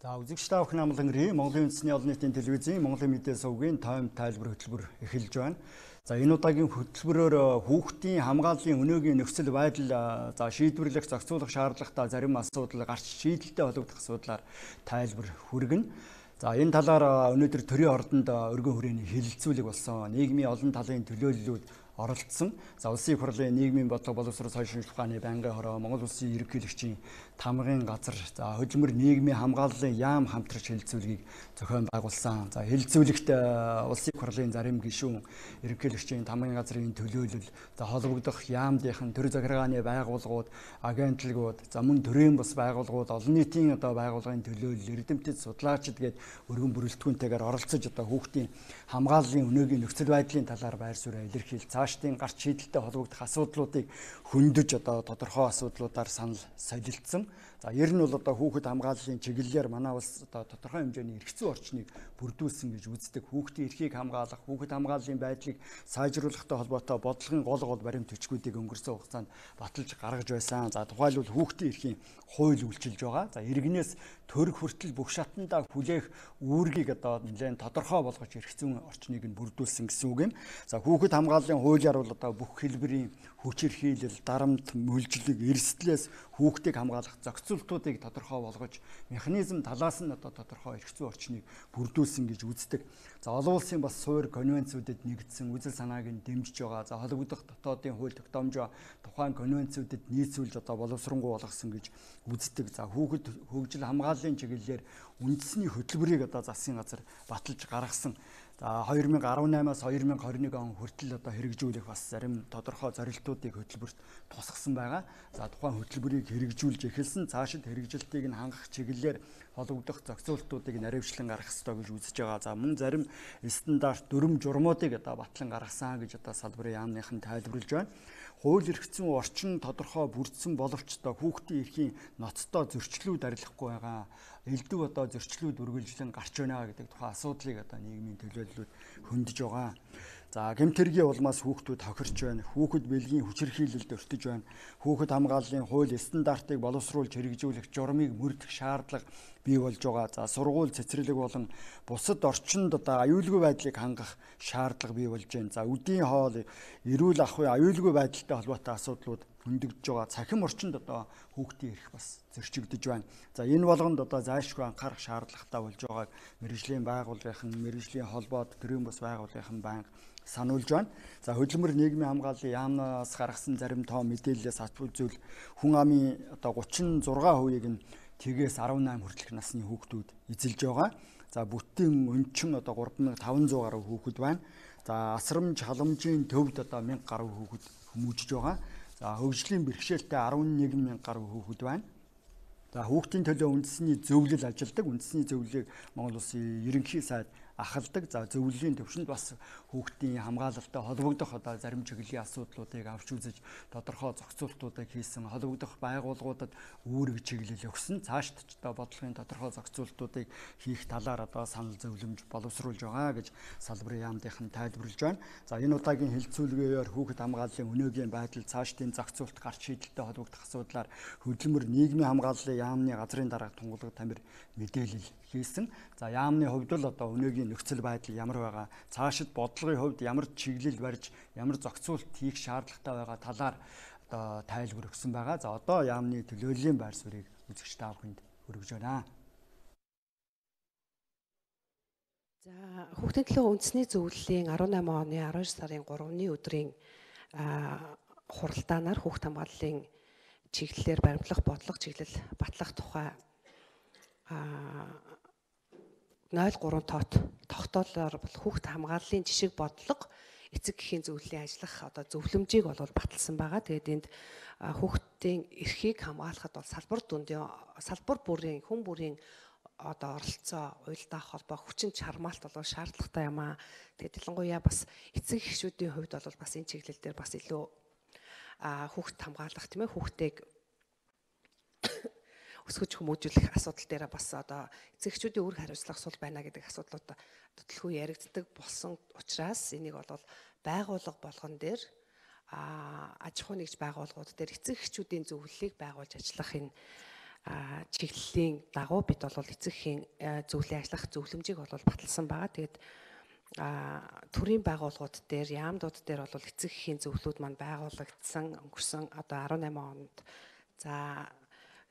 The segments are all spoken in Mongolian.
За үзэгч та бүхэн амлан Монголын олон нийтийн телевизийн Монголын мэдээ сувгийн тойм тайлбар хөтөлбөр эхэлж байна. За энэ удаагийн хөтөлбөрөөр хүүхдийн хамгааллын өнөөгийн нөхцөл байдал шийдвэрлэх зохицуулах шаардлагатай зарим асуудал гарч шийдэлтэй холбогдох асуудлаар тайлбар хүргэнэ. За энэ талаар өнөөдөр төрийн ордонд өргөн хүрээний хэлэлцүүлэг болсон. Нийгмийн олон талын төлөөллүүд оролцсон. За улсын хурлын нийгмийн бодлого боловсрол соёлын ухааны байнгын хороо Монгол улсын ерөнхийлөгчийн тамгын газар хөдөлмөр нийгмийн хамгааллын яам хамтрагч хэлэлцүүлгийг зохион байгуулсан. За хэлэлцүүлэгт улсын хурлын зарим гишүүн ерөнхийлөгчийн тамгын газрын төлөөлөл, холбогдох яамдынхан төр захиргааны байгууллагууд, агентлагууд, мөн төрийн бус байгууллагууд, олон нийтийн байгууллагын төлөөлөл, эрдэмтэд судлаачид гээд өргөн бүрэлдэхүүнтэйгээр оролцож хүүхдийн хамгааллын өнөөгийн нөхцөл байдлын талаар байр суурь илэрхийлж цаашдын гарч шийдэлтэй холбогдох асуудлуудыг хөндөж тодорхой асуудлуудаар санал солилцсон. За ер нь бол хүүхэд хамгааллын чиглэлээр манай улс тодорхой хэмжээний эрх зүйн орчныг бүрдүүлсэн гэж үздэг. Хүүхдийн эрхийг хамгаалах, хүүхэд хамгааллын байдлыг сайжруулахтай холбоотой бодлогын гол баримт бичгүүдийг өнгөрсөн хугацаанд баталж гаргаж байсан. За тухайлбал хүүхдийн эрхийн хууль үйлчилж байгаа. За иргэнээс төрг хүртэл бүх шатандаа хүлээх үүргийг нэлээд тодорхой болгож эрх зүйн орчныг нь бүрдүүлсэн гэсэн үг юм. За хүүхэд хамгааллын хуулиар бол бүх хэлбэрийн хүч хэрхийлэл, дарамт, мүлжлэг, эрсдлээс хүүхдийг хамгаалах зохицуултуудыг тодорхой болгож механизм талаас нь тодорхой эрх зүйн орчныг бүрдүүлсэн гэж үздэг. За олон улсын бас суурь конвенцүүдэд нэгдсэн үзэл санааг нь дэмжиж байгаа. За холбогдох дотоодын хууль тогтоомжоо тухайн конвенцүүдэд нийцүүлж боловсронгуй болгосон гэж үздэг. За хүүхэд хөгжил хамгааллын чиглэлээр үндэсний хөтөлбөрийг засгийн газар баталж гаргасан. За 2018-аас 2021 он хүртэл хэрэгжүүлэх бас зарим тодорхой зорилтуудыг хөтөлбөрт тусгасан байгаа. За тухайн хөтөлбөрийг хэрэгжүүлж эхэлсэн. Цаашид хэрэгжилтийг нь хангах чиглэлээр холбогдох зохицуултуудыг наривчлан гаргах ёстой гэж үзэж байгаа. За мөн зарим стандарт дүрм журмуудыг батлан гаргасан гэж салбарын яамных нь тайлбарлаж байна. Хууль эрх зүйн орчин тодорхой бүрдсэн боловч хүүхдийн эрхийн ноцтой зөрчлүүд арилахгүй байгаа. Элдв зөрчлүүд үргэлжлэн гарч байна гэдэг тухайн асуудлыг нийгмийн төлөөллүүд хөндөж байгаа. За гэмтэргийн улмаас хүүхдүүд хохирч байна. Хүүхэд бэлгийн хүчирхийлэлд өртөж байна. Хүүхэд хамгааллын хууль стандартыг боловсруулж хэрэгжүүлэх журмыг мөрдөх шаардлага бий болж байгаа. За сургууль цэцэрлэг болон бусад орчинд аюулгүй байдлыг хангах шаардлага бий болж байна. За үдийн хоол, эрүүл ахуйн аюулгүй байдалтай холбоотой асуудлууд хөндөгдөж байгаа. Цахим орчинд хүүхдийн эрх бас зөрчигдөж байна. За энэ болгонд зайлшгүй анхаарах шаардлагатай болж байгааг мэргэжлийн байгууллагын, мэргэжлийн холбоод, төрийн бус байгууллагын банк сануулж байна. За хөдөлмөр нийгмийн хамгааллын яамнаас гаргасан зарим тоо мэдээлэлээс үзвэл хүн амын 36%-ийг нь тэгээс 18 хүртэлх насны хүүхдүүд эзэлж байгаа. За бүтэн өнчин 3500 гаруй хүүхэд байна. За асрамж халамжийн төвд 1000 гаруй хүүхэд хүмүүжиж байгаа. За хөгжлийн бэрхшээлтэй 11000 гаруй хүүхэд байна. За хүүхдийн төлөө үндэсний зөвлөл ажилдаг. Үндэсний зөвлөлийг Монгол улсын ерөнхий сайд ахалдаг. За зөвлөлийн төвшөнд бас хүүхдийн хамгаалалтай холбогдох зарим чиглэлийн асуудлуудыг авч үзэж тодорхой зохицуултуудыг хийсэн. Холбогдох байгууллагуудад үүрэг чиглэл өгсөн. Цаашд бодлогын тодорхой зохицуултуудыг хийх талаар санал зөвлөмж боловсруулж байгаа гэж салбарын яамдынхан тайлбарлаж байна. За энэ удаагийн хэлэлцүүлгээр хүүхэд хамгааллын өнөөгийн байдал, цаашдын зохицуулт гарч шийдэлтэй холбогдох асуудлаар хөдөлмөр нийгмийн хамгааллын яамны газрын дарга тунгалаг тамир мэдээлэл хийсэн. За яамны хувьд л өнөөгийн нөхцөл байдал ямар байгаа, цаашид бодлогын хувьд ямар чиглэл барьж, ямар зохицуулт хийх шаардлагатай байгаа талаар тайлбар өгсөн байгаа. За одоо яамны төлөөллийн байр суурийг үзэгч та бүхэнд хүргэж байна. За хүүхдийн төлөө үндэсний зөвлөлийн 18 оны 12 сарын 3-ны өдрийн хуралдаанаар хүүхд хамгааллын чиглэлээр баримтлах бодлого чиглэл батлах тухай 03 тоот тогтоолоор бол хүүхд хамгааллын жишг бодлого эцэг эхийн зөвлөлийн ажиллах зөвлөмжийг баталсан байгаа. Тэгээд энд хүүхдийн эрхийг хамгаалахад бол салбар бүрийн хүн бүрийн оролцоо, уялдаа холбоо, хүчин чармаалт шаардлагатай юм аа. Тэгээд ялангуяа бас эцэг эхчүүдийн хувьд бол бас энэ чиглэл дээр бас илүү хүүхд хамгаалах тийм ээ хүүхдийг өсгөж хүмүүжүүлэх асуудал дээр бас эцэгчүүдийн үр хариуцлага сул байна гэдэг асуудлууд төлөвлөгөө яригддаг болсон учраас энийг бол байгууллага болгон дээр аж ахуй нэгж байгууллагууд дээр эцэг эхчүүдийн зөвлөлийг байгуулж ажиллах энэ чиглэлийн дагуу бид бол эцэг эхийн зөвлөлийн ажиллах зөвлөмжийг бол баталсан байгаа. Тэгээд төрийн байгууллагууд дээр, яамдууд дээр бол эцэг эхийн зөвлөлүүд маань байгуулагдсан өнгөрсөн одоо 18 онд. За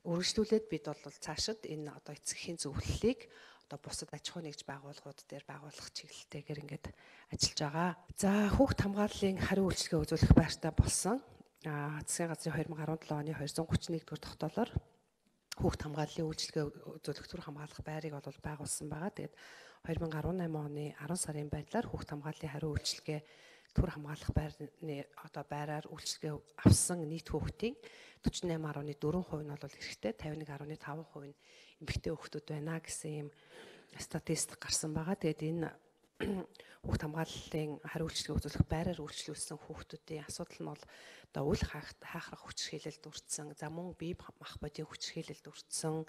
үргэлжлүүлээд бид бол цаашид энэ одоо эцэг эхийн зөвлөлийг одоо бусад аж ахуй нэгж байгууллагууд дээр байгуулах чиглэлтэйгээр ингээд ажиллаж байгаа. За хүүхд хамгааллын хариу үйлчилгээ үзүүлэх байртай болсон. Засгийн газрын 2017 оны 231 дугаар тогтоолоор хүүхд хамгааллын үйлчилгээ үзүүлэх төр хамгаалах байрыг бол байгуулсан байгаа. Тэгээд 2018 оны 10 сарын байдлаар хүүхд хамгааллын хариу үйлчилгээ төр хамгаалах байрны одоо байраар үйлчилгээ авсан нийт хүүхдийн 48.4% нь бол эрэгтэй, 51.5% нь эмэгтэй хүүхдүүд байна гэсэн ийм статистик гарсан байгаа. Тэгээд энэ хүүхд хамгааллын хариу үйлчилгээ үзүүлэх байраар үйлчлүүлсэн хүүхдүүдийн асуудал нь бол одоо үл хаахрах хүчирхийлэлд өртсөн, за мөн бие мах бодийн хүчирхийлэлд өртсөн,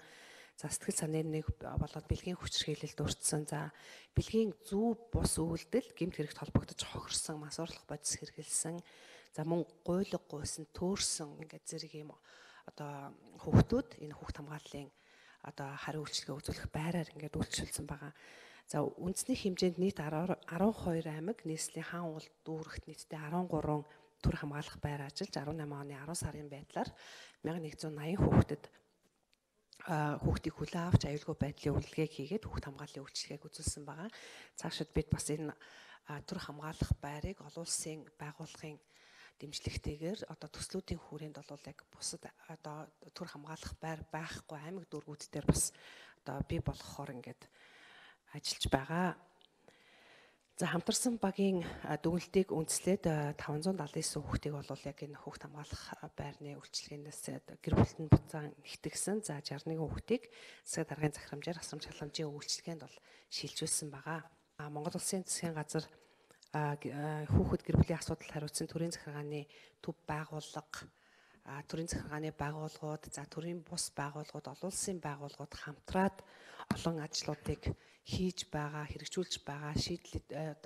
за сэтгэл санааны нэг болоод бэлгийн хүчирхийлэлд өртсөн, за бэлгийн зөв бус үйлдэл гэмт хэрэгт холбогдож хохирсон, масуурлах бодис хэрэгэлсэн, за мөн гуйлга гуйсан, төөрсөн ингээд зэрэг юм одоо хүүхдүүд энэ хүүхд хамгааллын одоо хариу үйлчилгээ үзүүлэх байраар ингээд үйлчлүүлсэн байгаа. За үндэсний хэмжээнд нийт 12 аймаг нийслэлийн хаан уул дүүрэгт нийтдээ 13 төр хамгаалах байр ажиллаж 18 оны 10 сарын байдлаар 1180 хүүхдийг хүлээн авч аюулгүй байдлын үйлдэлгийг хийгээд хүүхд хамгааллын үйлчилгээг үзүүлсэн байгаа. Цаашид бид бас энэ төр хамгаалах байрыг олон улсын байгууллагын дэмжлэгтэйгээр одоо төслүүдийн хүрээнд бол яг бусад одоо төр хамгаалах байр байхгүй аймаг дүүргүүд дээр бас одоо бий болгохоор ингээд ажиллаж байгаа. За хамтарсан багийн дүгнэлтийг үндэслээд 579 хүүхдийг бол яг энэ хүүхд хамгаалах байрны үйлчилгээнээс гэр бүлтэнд буцаан нэгтгэсэн. За 61 хүүхдийг засаг даргын захирамжаар асрамж халамжийн үйлчилгээнд бол шилжүүлсэн байгаа. Монгол Улсын засгийн газар хүүхэд гэр бүлийн асуудал хариуцсан төрийн захиргааны төв байгууллага, төрийн захиргааны байгууллагууд, за төрийн бус байгууллагууд, олон улсын байгууллагууд хамтраад олон ажлуудыг хийж байгаа, хэрэгжүүлж байгаа,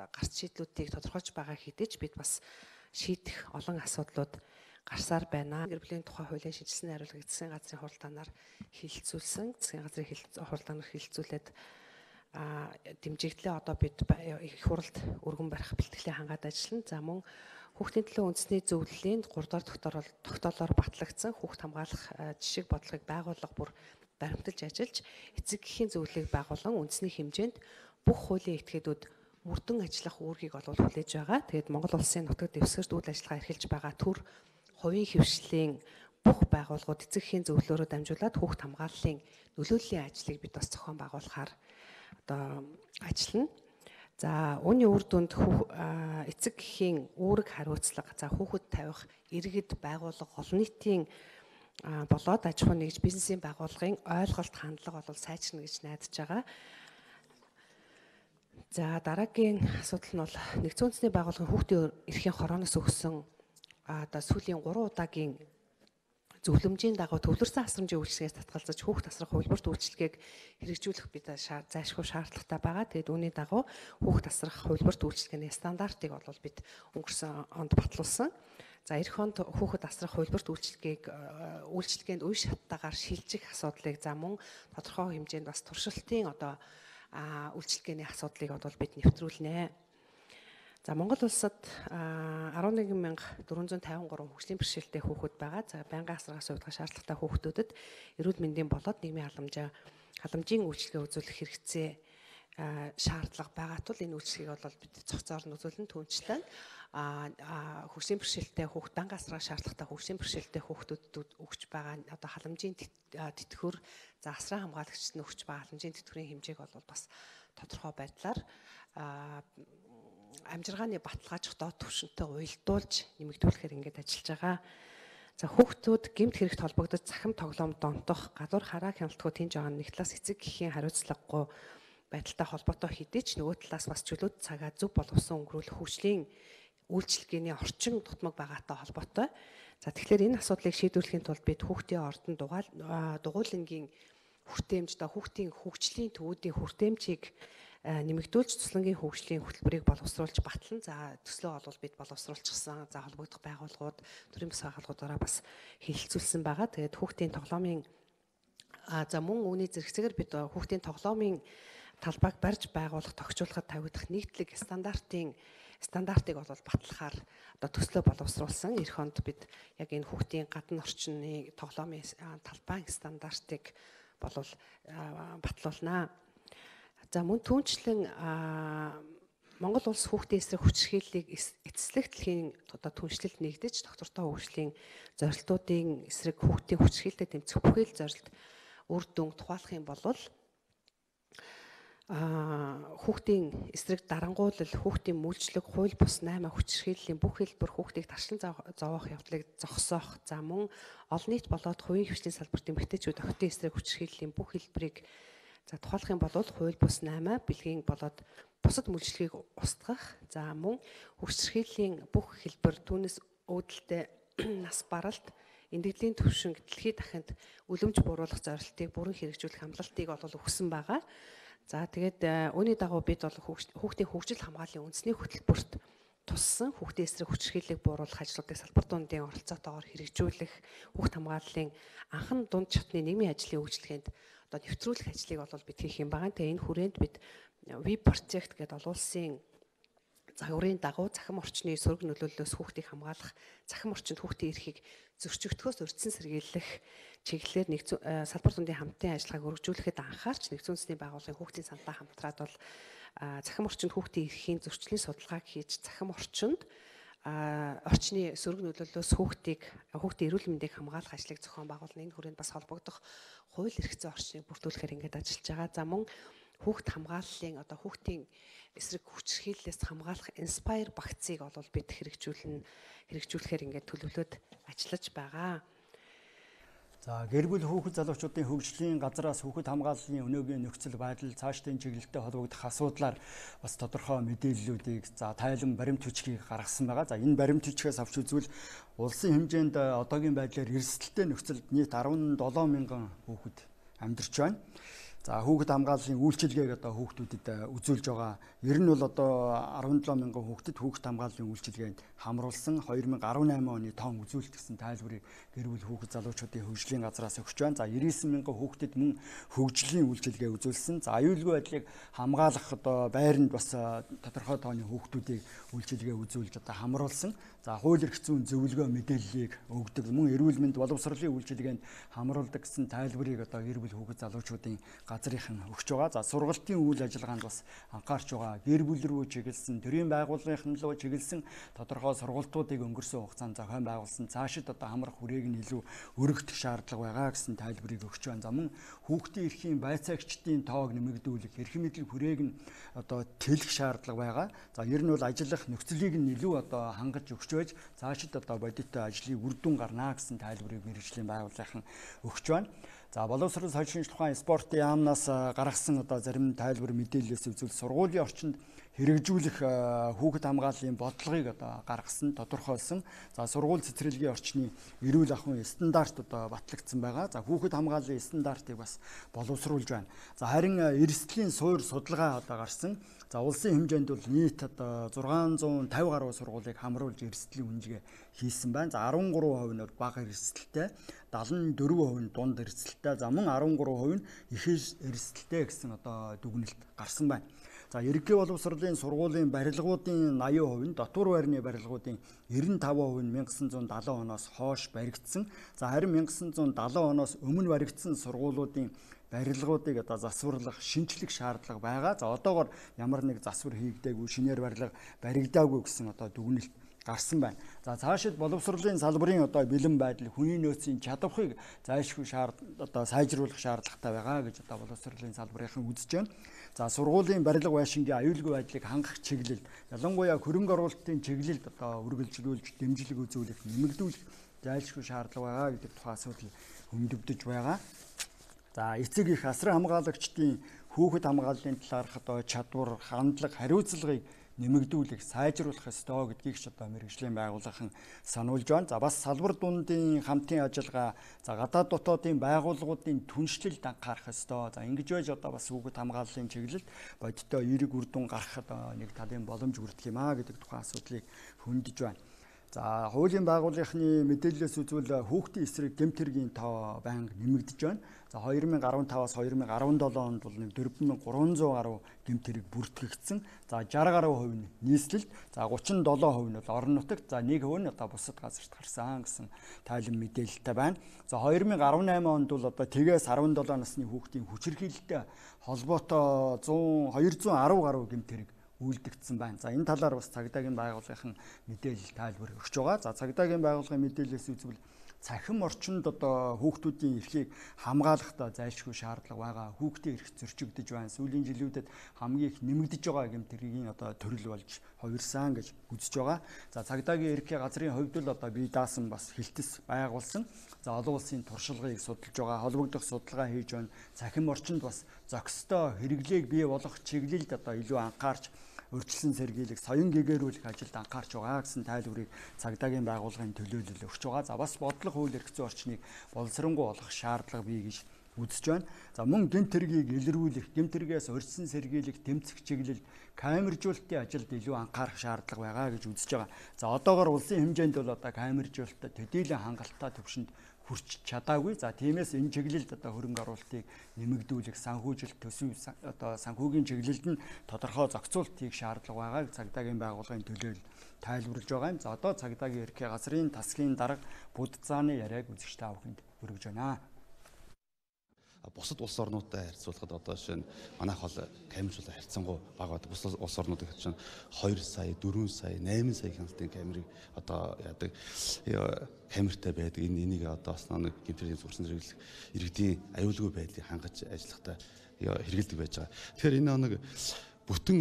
гарц шийдлүүдийг тодорхойлж байгаа хэдиж бид бас шийдэх олон асуудлууд гарсаар байна. Гэр бүлийн тухай хуулийн шинжилсэн найруулгыг засгийн газрын хуралдаанаар хилцүүлсэн. Засгийн газрын хуралдаанаар хилцүүлээд дэмжигдлээ одоо бид их хуралд өргөн барих бэлтгэлээ хангаад ажиллана. За мөн хүүхдийн төлөө үндэсний зөвлөлийн 3 дахь тогтоолоор батлагдсан хүүхд хамгаалах жишг бодлогыг байгууллага бүр баримталж ажиллаж эцэг эхийн зөвлөлийг байгуулан үндэсний хэмжээнд бүх хуулийн этгээдүүд мөрдөн ажиллах үүргийг олвол хүлээж байгаа. Тэгээд Монгол Улсын нутаг дэвсгэрт үйл ажиллагаа эрхэлж байгаа төр хувийн хөвшлийн бүх байгууллагууд эцэг эхийн зөвлөлөөрөө дамжуулаад хүүхд хамгааллын нөлөөллийн ажлыг бид бас зохион байгуулахаар одоо ажиллана. За үүний үр дүнд эцэг эхийн үүрэг хариуцлага, за хүүхэд тавих иргэд байгууллага олон нийтийн болоод аж ахуй нэгж бизнесийн байгууллагын ойлголт хандлага бол сайжирна гэж найдаж байгаа. За дараагийн асуудал нь бол нэгдсэн үндэсний байгууллагын хүүхдийн эрхийн хорооноос өгсөн одоо сүүлийн 3 удаагийн зөвлөмжийн дагуу төвлөрсөн асрамжийн үйлчилгээс татгалзаж хүүхд тасрах хувилбарт үйлчилгээг хэрэгжүүлэх бид зайлшгүй шаардлагатай байгаа. Тэгээд үүний дагуу хүүхд тасрах хувилбарт үйлчилгээний стандартыг бол бид өнгөрсөн онд батлуулсан. За эх онд хүүхд тасрах хувилбарт үйлчилгээнд үе шаттайгаар шилжих асуудлыг за мөн тодорхой хэмжээнд бас туршилтын одоо үйлчилгээний асуудлыг бол бид нэвтрүүлнэ. За Монгол улсад 11,453 хөгжлийн бэрхшээлтэй хүүхэд байгаа. За байнгын асаргаас үүдэх шаардлагатай хүүхдүүдэд эрүүл мэндийн болоод нийгмийн халамжийн үйлчилгээ үзүүлэх хэрэгцээ шаардлага байгаа тул энэ үйлчилгээг бол бид цогцоор нь үзүүлэн түнчлэн хөгжлийн бэрхшээлтэй хүүхд байнгын асаргаас шаардлагатай хөгжлийн бэрхшээлтэй хүүхдүүдэд өгч байгаа одоо халамжийн тэтгэвэр за асран хамгаалагчид нь өгч байгаа халамжийн тэтгэврийн хэмжээг бол бас тодорхой байдлаар амжиргааны баталгаажих доод түвшинтэй уялдуулж нэмэгдүүлэхээр ингэж ажиллаж байгаа. За хүүхдүүд гэмт хэрэгт холбогдож цахим тоглоомд донтох, гадуур хараа хяналтгүй тэнж байгаа нэг талаас эцэг эхийн хариуцлагагүй байдалтай холбоотой хэдий ч нөгөө талаас бас чөлөөт цагаа зөв боловсон өнгөрүүлэх хөгжлийн үйлчилгээний орчин дутмаг байгаатай холбоотой. За тэгэхээр энэ асуудлыг шийдвэрлэхийн тулд бид хүүхдийн ордон дугуйлангийн хүртээмж, хүүхдийн хөгжлийн төвүүдийн хүртээмжийг нэмэгдүүлж туслангийн хөгжлийн хөтөлбөрийг боловсруулж батлан за төслөө бол бид боловсруулчихсан. За холбогдох байгууллагууд, төрийн бас байгууллагуудаараа бас хэлэлцүүлсэн байгаа. Тэгээд хүүхдийн тоглоомын За мөн үүний зэрэгцээгээр бид хүүхдийн тоглоомын талбайг барьж байгуулах, тогтчуулахад тавигдах нийтлэг стандартыг бол батлахаар одоо төслөө боловсруулсан. Эх онд бид яг энэ хүүхдийн гадна орчны тоглоомын талбайн стандартыг болов батлуулнаа. За мөн түүнчлэн Монгол улс хүүхдийн эсрэг хүчирхийллийг эцэслэх дэлхийн одоо түншлэлд нэгдэж доктортой хөгжлийн зорилтуудын эсрэг хүүхдийн хүчирхийлэлд тэмцэх бүхэл зорилт үр дүн тухайлах юм бол хүүхдийн эсрэг дарангуулал, хүүхдийн мүлжлэг, хууль бус 8 хүчирхийллийн бүх хэлбэр хүүхдийг таршлан зовоох явдлыг зогсоох, за мөн олон нийт болоод хувийн хвшлийн салбарт эмэгтэйчүүд охидын эсрэг хүчирхийллийн бүх хэлбэрийг за тухайлах юм бол хууль бус 8 бэлгийн болоод бусад мүлжлэгийг устгах, за мөн хүчирхийллийн бүх хэлбэр түүнээс үүдэлтэй нас баралт, эндэгдлийн төвшинг дэлхийд дахинд үлэмж бууруулах зорилтыг бүрэн хэрэгжүүлэх амлалтыг бол өгсөн байгаа. За тэгээд үүний дагуу бид бол хүүхдийн хөгжил хамгааллын үндэсний хөтөлбөрт туссан хүүхдийн эсрэг хүчирхийллийг бууруулах ажлуудыг салбар дундын оролцоотойгоор хэрэгжүүлэх, хүүхд хамгааллын анхан дунд чатны нийгмийн ажлын үйлчилгээнд одоо нэвтрүүлэх ажлыг бол бид хийх юм байгаа. Тэгээ энэ хүрээнд бид веб project гэдэг олон улсын загварын дагуу захим орчны сөрөг нөлөөллөөс хүүхдийг хамгаалах, захим орчинд хүүхдийн эрхийг зөрчигдөхөөс урьдчилан сэргийлэх чиглэлээр салбар дундын хамтын ажиллагааг өргөжүүлэхэд анхаарч нэгдсэн үндэсний байгууллагын хүүхдийн саналаа хамтраад бол захим орчинд хүүхдийн эрхийн зөрчлийн судалгааг хийж захим орчинд орчны сөрөг нөлөөллөөс хүүхдийн эрүүл мэндийг хамгаалах ажлыг зохион байгуулна. Энэ хүрээнд бас холбогдох хууль эрх зүйн орчныг бүрдүүлэхээр ингээд ажиллаж байгаа. За мөн хүүхд хамгааллын одоо хүүхдийн эсрэг хүчирхийллээс хамгаалах Inspire багцыг бол бид хэрэгжүүлэхээр ингээд төлөвлөд ажиллаж байгаа. За гэр бүл хүүхэд залуучуудын хөгжлийн газраас хүүхэд хамгааллын өнөөгийн нөхцөл байдал, цаашдын чиглэлтэй холбогдох асуудлаар бас тодорхой мэдээллүүдийг тайлан баримт хүчгийг гаргасан байгаа. За энэ баримт хүчгээс авч үзвэл улсын хэмжээнд одоогийн байдлаар эрсдэлтэй нөхцөлд нийт 17 мянган хүүхэд амьдарч байна. За хүүхэд хамгааллын үйлчилгээг одоо хүүхдүүдэд үзүүлж байгаа. Ер нь бол одоо 17 мянган хүүхдэд хүүхэд хамгааллын үйлчилгээнд хамруулсан 2018 оны тоон үзүүлэлт гэсэн тайлбарыг гэр бүл хүүхэд залуучуудын хөгжлийн газраас өгч байна. За 99 мянган хүүхдэд мөн хөгжлийн үйлчилгээ үзүүлсэн. За аюулгүй байдлыг хамгаалах одоо байранд бас тодорхой тооны хүүхдүүдийг үйлчилгээ үзүүлж одоо хамруулсан. За хууль эрх зүйн зөвлөгөө мэдээллийг өгдөг, мөн эрүүл мэнд боловсролын үйлчилгээнд хамруулдаг гэсэн тайлбарыг одоо гэр бүл хүүхэд залуучуудын газрынхан өгч байгаа. За сургалтын үйл ажиллагаанд бас анхаарч байгаа. Гэр бүл рүү чиглэсэн, төрийн байгууллагын руу чиглэсэн тодорхой сургалтуудыг өнгөрсөн хугацаанд зохион байгуулсан. Цаашид одоо хамрах хүрээг нь илүү өргөдөх шаардлага байгаа гэсэн тайлбарыг өгч байна. За мөн хүүхдийн эрхийн байцаагчдын тоог нэмэгдүүлэх, эрх мэдэл хүрээг нь одоо тэлэх шаардлага байгаа. За ер нь бол ажиллах нөхцөлийг нь илүү одоо хангаж өгч байж цаашид одоо бодиттой ажлыг үр дүн гарнаа гэсэн тайлбарыг мэргэжлийн байгууллагын өгч байна. За боловсрол соёлын тухайн спортын яамнаас гаргасан одоо зарим тайлбар мэдээллээс үзвэл сургуулийн орчинд хэрэгжүүлэх хүүхэд хамгааллын бодлогыг одоо гаргасан, тодорхойлсон. За сургууль цэцэрлэгийн орчны эрүүл ахуйн стандарт одоо батлагдсан байгаа. За хүүхэд хамгааллын стандартыг бас боловсруулж байна. За харин эрсдлийн суур судалгаа одоо гарсан. За улсын хэмжээнд бол нийт одоо 650 гаруй сургуулийг хамруулж эрсдлийн үнэлгээ хийсэн байна. За 13% нь бага эрсдэлтэй, 74% нь дунд эрсдэлтэй, за мөн 13% нь их эрсдэлтэй гэсэн одоо дүгнэлт гарсан байна. За ерөнхий боловсролын сургуулийн барилгуудын 80% нь, дотор байрны барилгуудын 95% нь 1970 оноос хойш баригдсан. За харин 1970 оноос өмнө баригдсан сургуулиудын барилгуудыг одоо засварлах, шинжлэх шаардлага байгаа. За одоогоор ямар нэг засвар хийгдээгүй, шинээр барилга баригдаагүй гэсэн одоо дүгнэлт гарсан байна. За цаашид боловсролын салбарын одоо бэлэн байдал, хүний нөөцийн чадварыг зайлшгүй одоо сайжруулах шаардлагатай байгаа гэж одоо боловсролын салбарынхан үзэж байна. За сургуулийн барилга байшингийн аюулгүй байдлыг хангах чиглэл, ялангуяа хөрөнгө оруулалтын чиглэлд одоо үргэлжлүүлж дэмжлэг үзүүлэх, нэмэгдүүлэх зайлшгүй шаардлага байгаа гэдэг тухайн асуудал хөндөгдөж байгаа. За эцэг их асран хамгаалагчдын хүүхэд хамгааллын талаарх одоо чадвар, хандлага, хариуцлагыг нэмэгдүүлэх, сайжруулах ёстой гэдгийг ч одоо мэргэжлийн байгууллагын сануулж байна. За бас салбар дундын хамтын ажиллагаа, за гадаад дотоодын байгууллагуудын түншлэлд анхаарах ёстой. За ингэж байж одоо бас хүүхэд хамгааллын чиглэлд бодиттой эерэг үр дүн гаргахад нэг талын боломж хүрдэх юм аа гэдэг тухайн асуудлыг хөндөж байна. За хуулийн байгууллагын мэдээлэлээс үзвэл хүүхдийн эсрэг гэмт хэргийн тоо байнга нэмэгдэж байна. За 2015-аас 2017 онд бол 4300 гаруй гэмт хэрэг бүртгэгдсэн. За 60 гаруй хувь нь нийслэлд, за 37% нь бол орон нутагт, за 1% нь одоо бусад газарт гарсан гэсэн тайлан мэдээлэлтэй байна. За 2018 онд бол одоо тэгээс 17 насны хүүхдийн хүчирхийлэлтэй холбоотой 210 гаруй гэмт хэрэг үйлдэгдсэн байна. За энэ талаар бас цагдаагийн байгууллагын мэдээлэл тайлбар өгч байгаа. За цагдаагийн байгууллагын мэдээлэлээс үзвэл цахим орчинд одоо хүүхдүүдийн эрхийг хамгаалахдаа зайлшгүй шаардлага байгаа. Хүүхдийн эрх зөрчигдөж байна. Сүүлийн жилүүдэд хамгийн их нэмэгдэж байгаа гэмт хэргийн одоо төрөл болж хувирсан гэж үзэж байгаа. За цагдаагийн эрхийн газрын хувьд л одоо бие даасан бас хилтэс байгуулсан. За олон улсын туршлагыг судалж байгаа, холбогдох судалгаа хийж байна. Цахим орчинд бас зохистой хэрэглээг бий болгох чиглэлд одоо илүү анхаарч урьдчилан сэргийлэх, соён гэгэрүүлэх ажилд анхаарч байгаа гэсэн тайлбарыг цагдаагийн байгууллагын төлөөлөл өгч байгаа. За бас бодлого хууль эрх зүйн орчныг боловсронгуй болгох шаардлага бий гэж үзэж байна. За мөн гэмт хэргийг илрүүлэх, гэмт хэрэгээс урьдчилан сэргийлэх, тэмцэх чиглэл, камержуулалтын ажилд илүү анхаарах шаардлага байгаа гэж үзэж байгаа. За одоогоор улсын хэмжээнд бол одоо камержуулалтад төдийлөн хангалттай төвшөнд хүрч чадаагүй. За тиймээс энэ чиглэлд одоо хөрөнгө оруулалтыг нэмэгдүүлэх, санхүүжилт төсөв одоо санхүүгийн чиглэлд нь тодорхой зохицуулт хийх шаардлага байгааг цагдаагийн байгууллагын төлөөлөл тайлбарлаж байгаа юм. За одоо цагдаагийн эрхийн газрын тасгийн дарга будцааны яриаг үзэгч та бүхэнд өргөж байна. Бусад улс орнуудтай харьцуулахад одоо жишээ нь манайх бол камержуулалт харьцангуй бага. Бусад улс орнуудыг чинь 2 сая, 4 сая, 8 сая хяналтын камерыг одоо яадаг камертай байдаг. Энийг одоо бас нэг гэмтэрийн зурсан зэрэглэх иргэдийн аюулгүй байдлыг хангаж ажиллахтай хэрэгэлдэг байж байгаа. Тэгэхээр энэ нэг бүтэн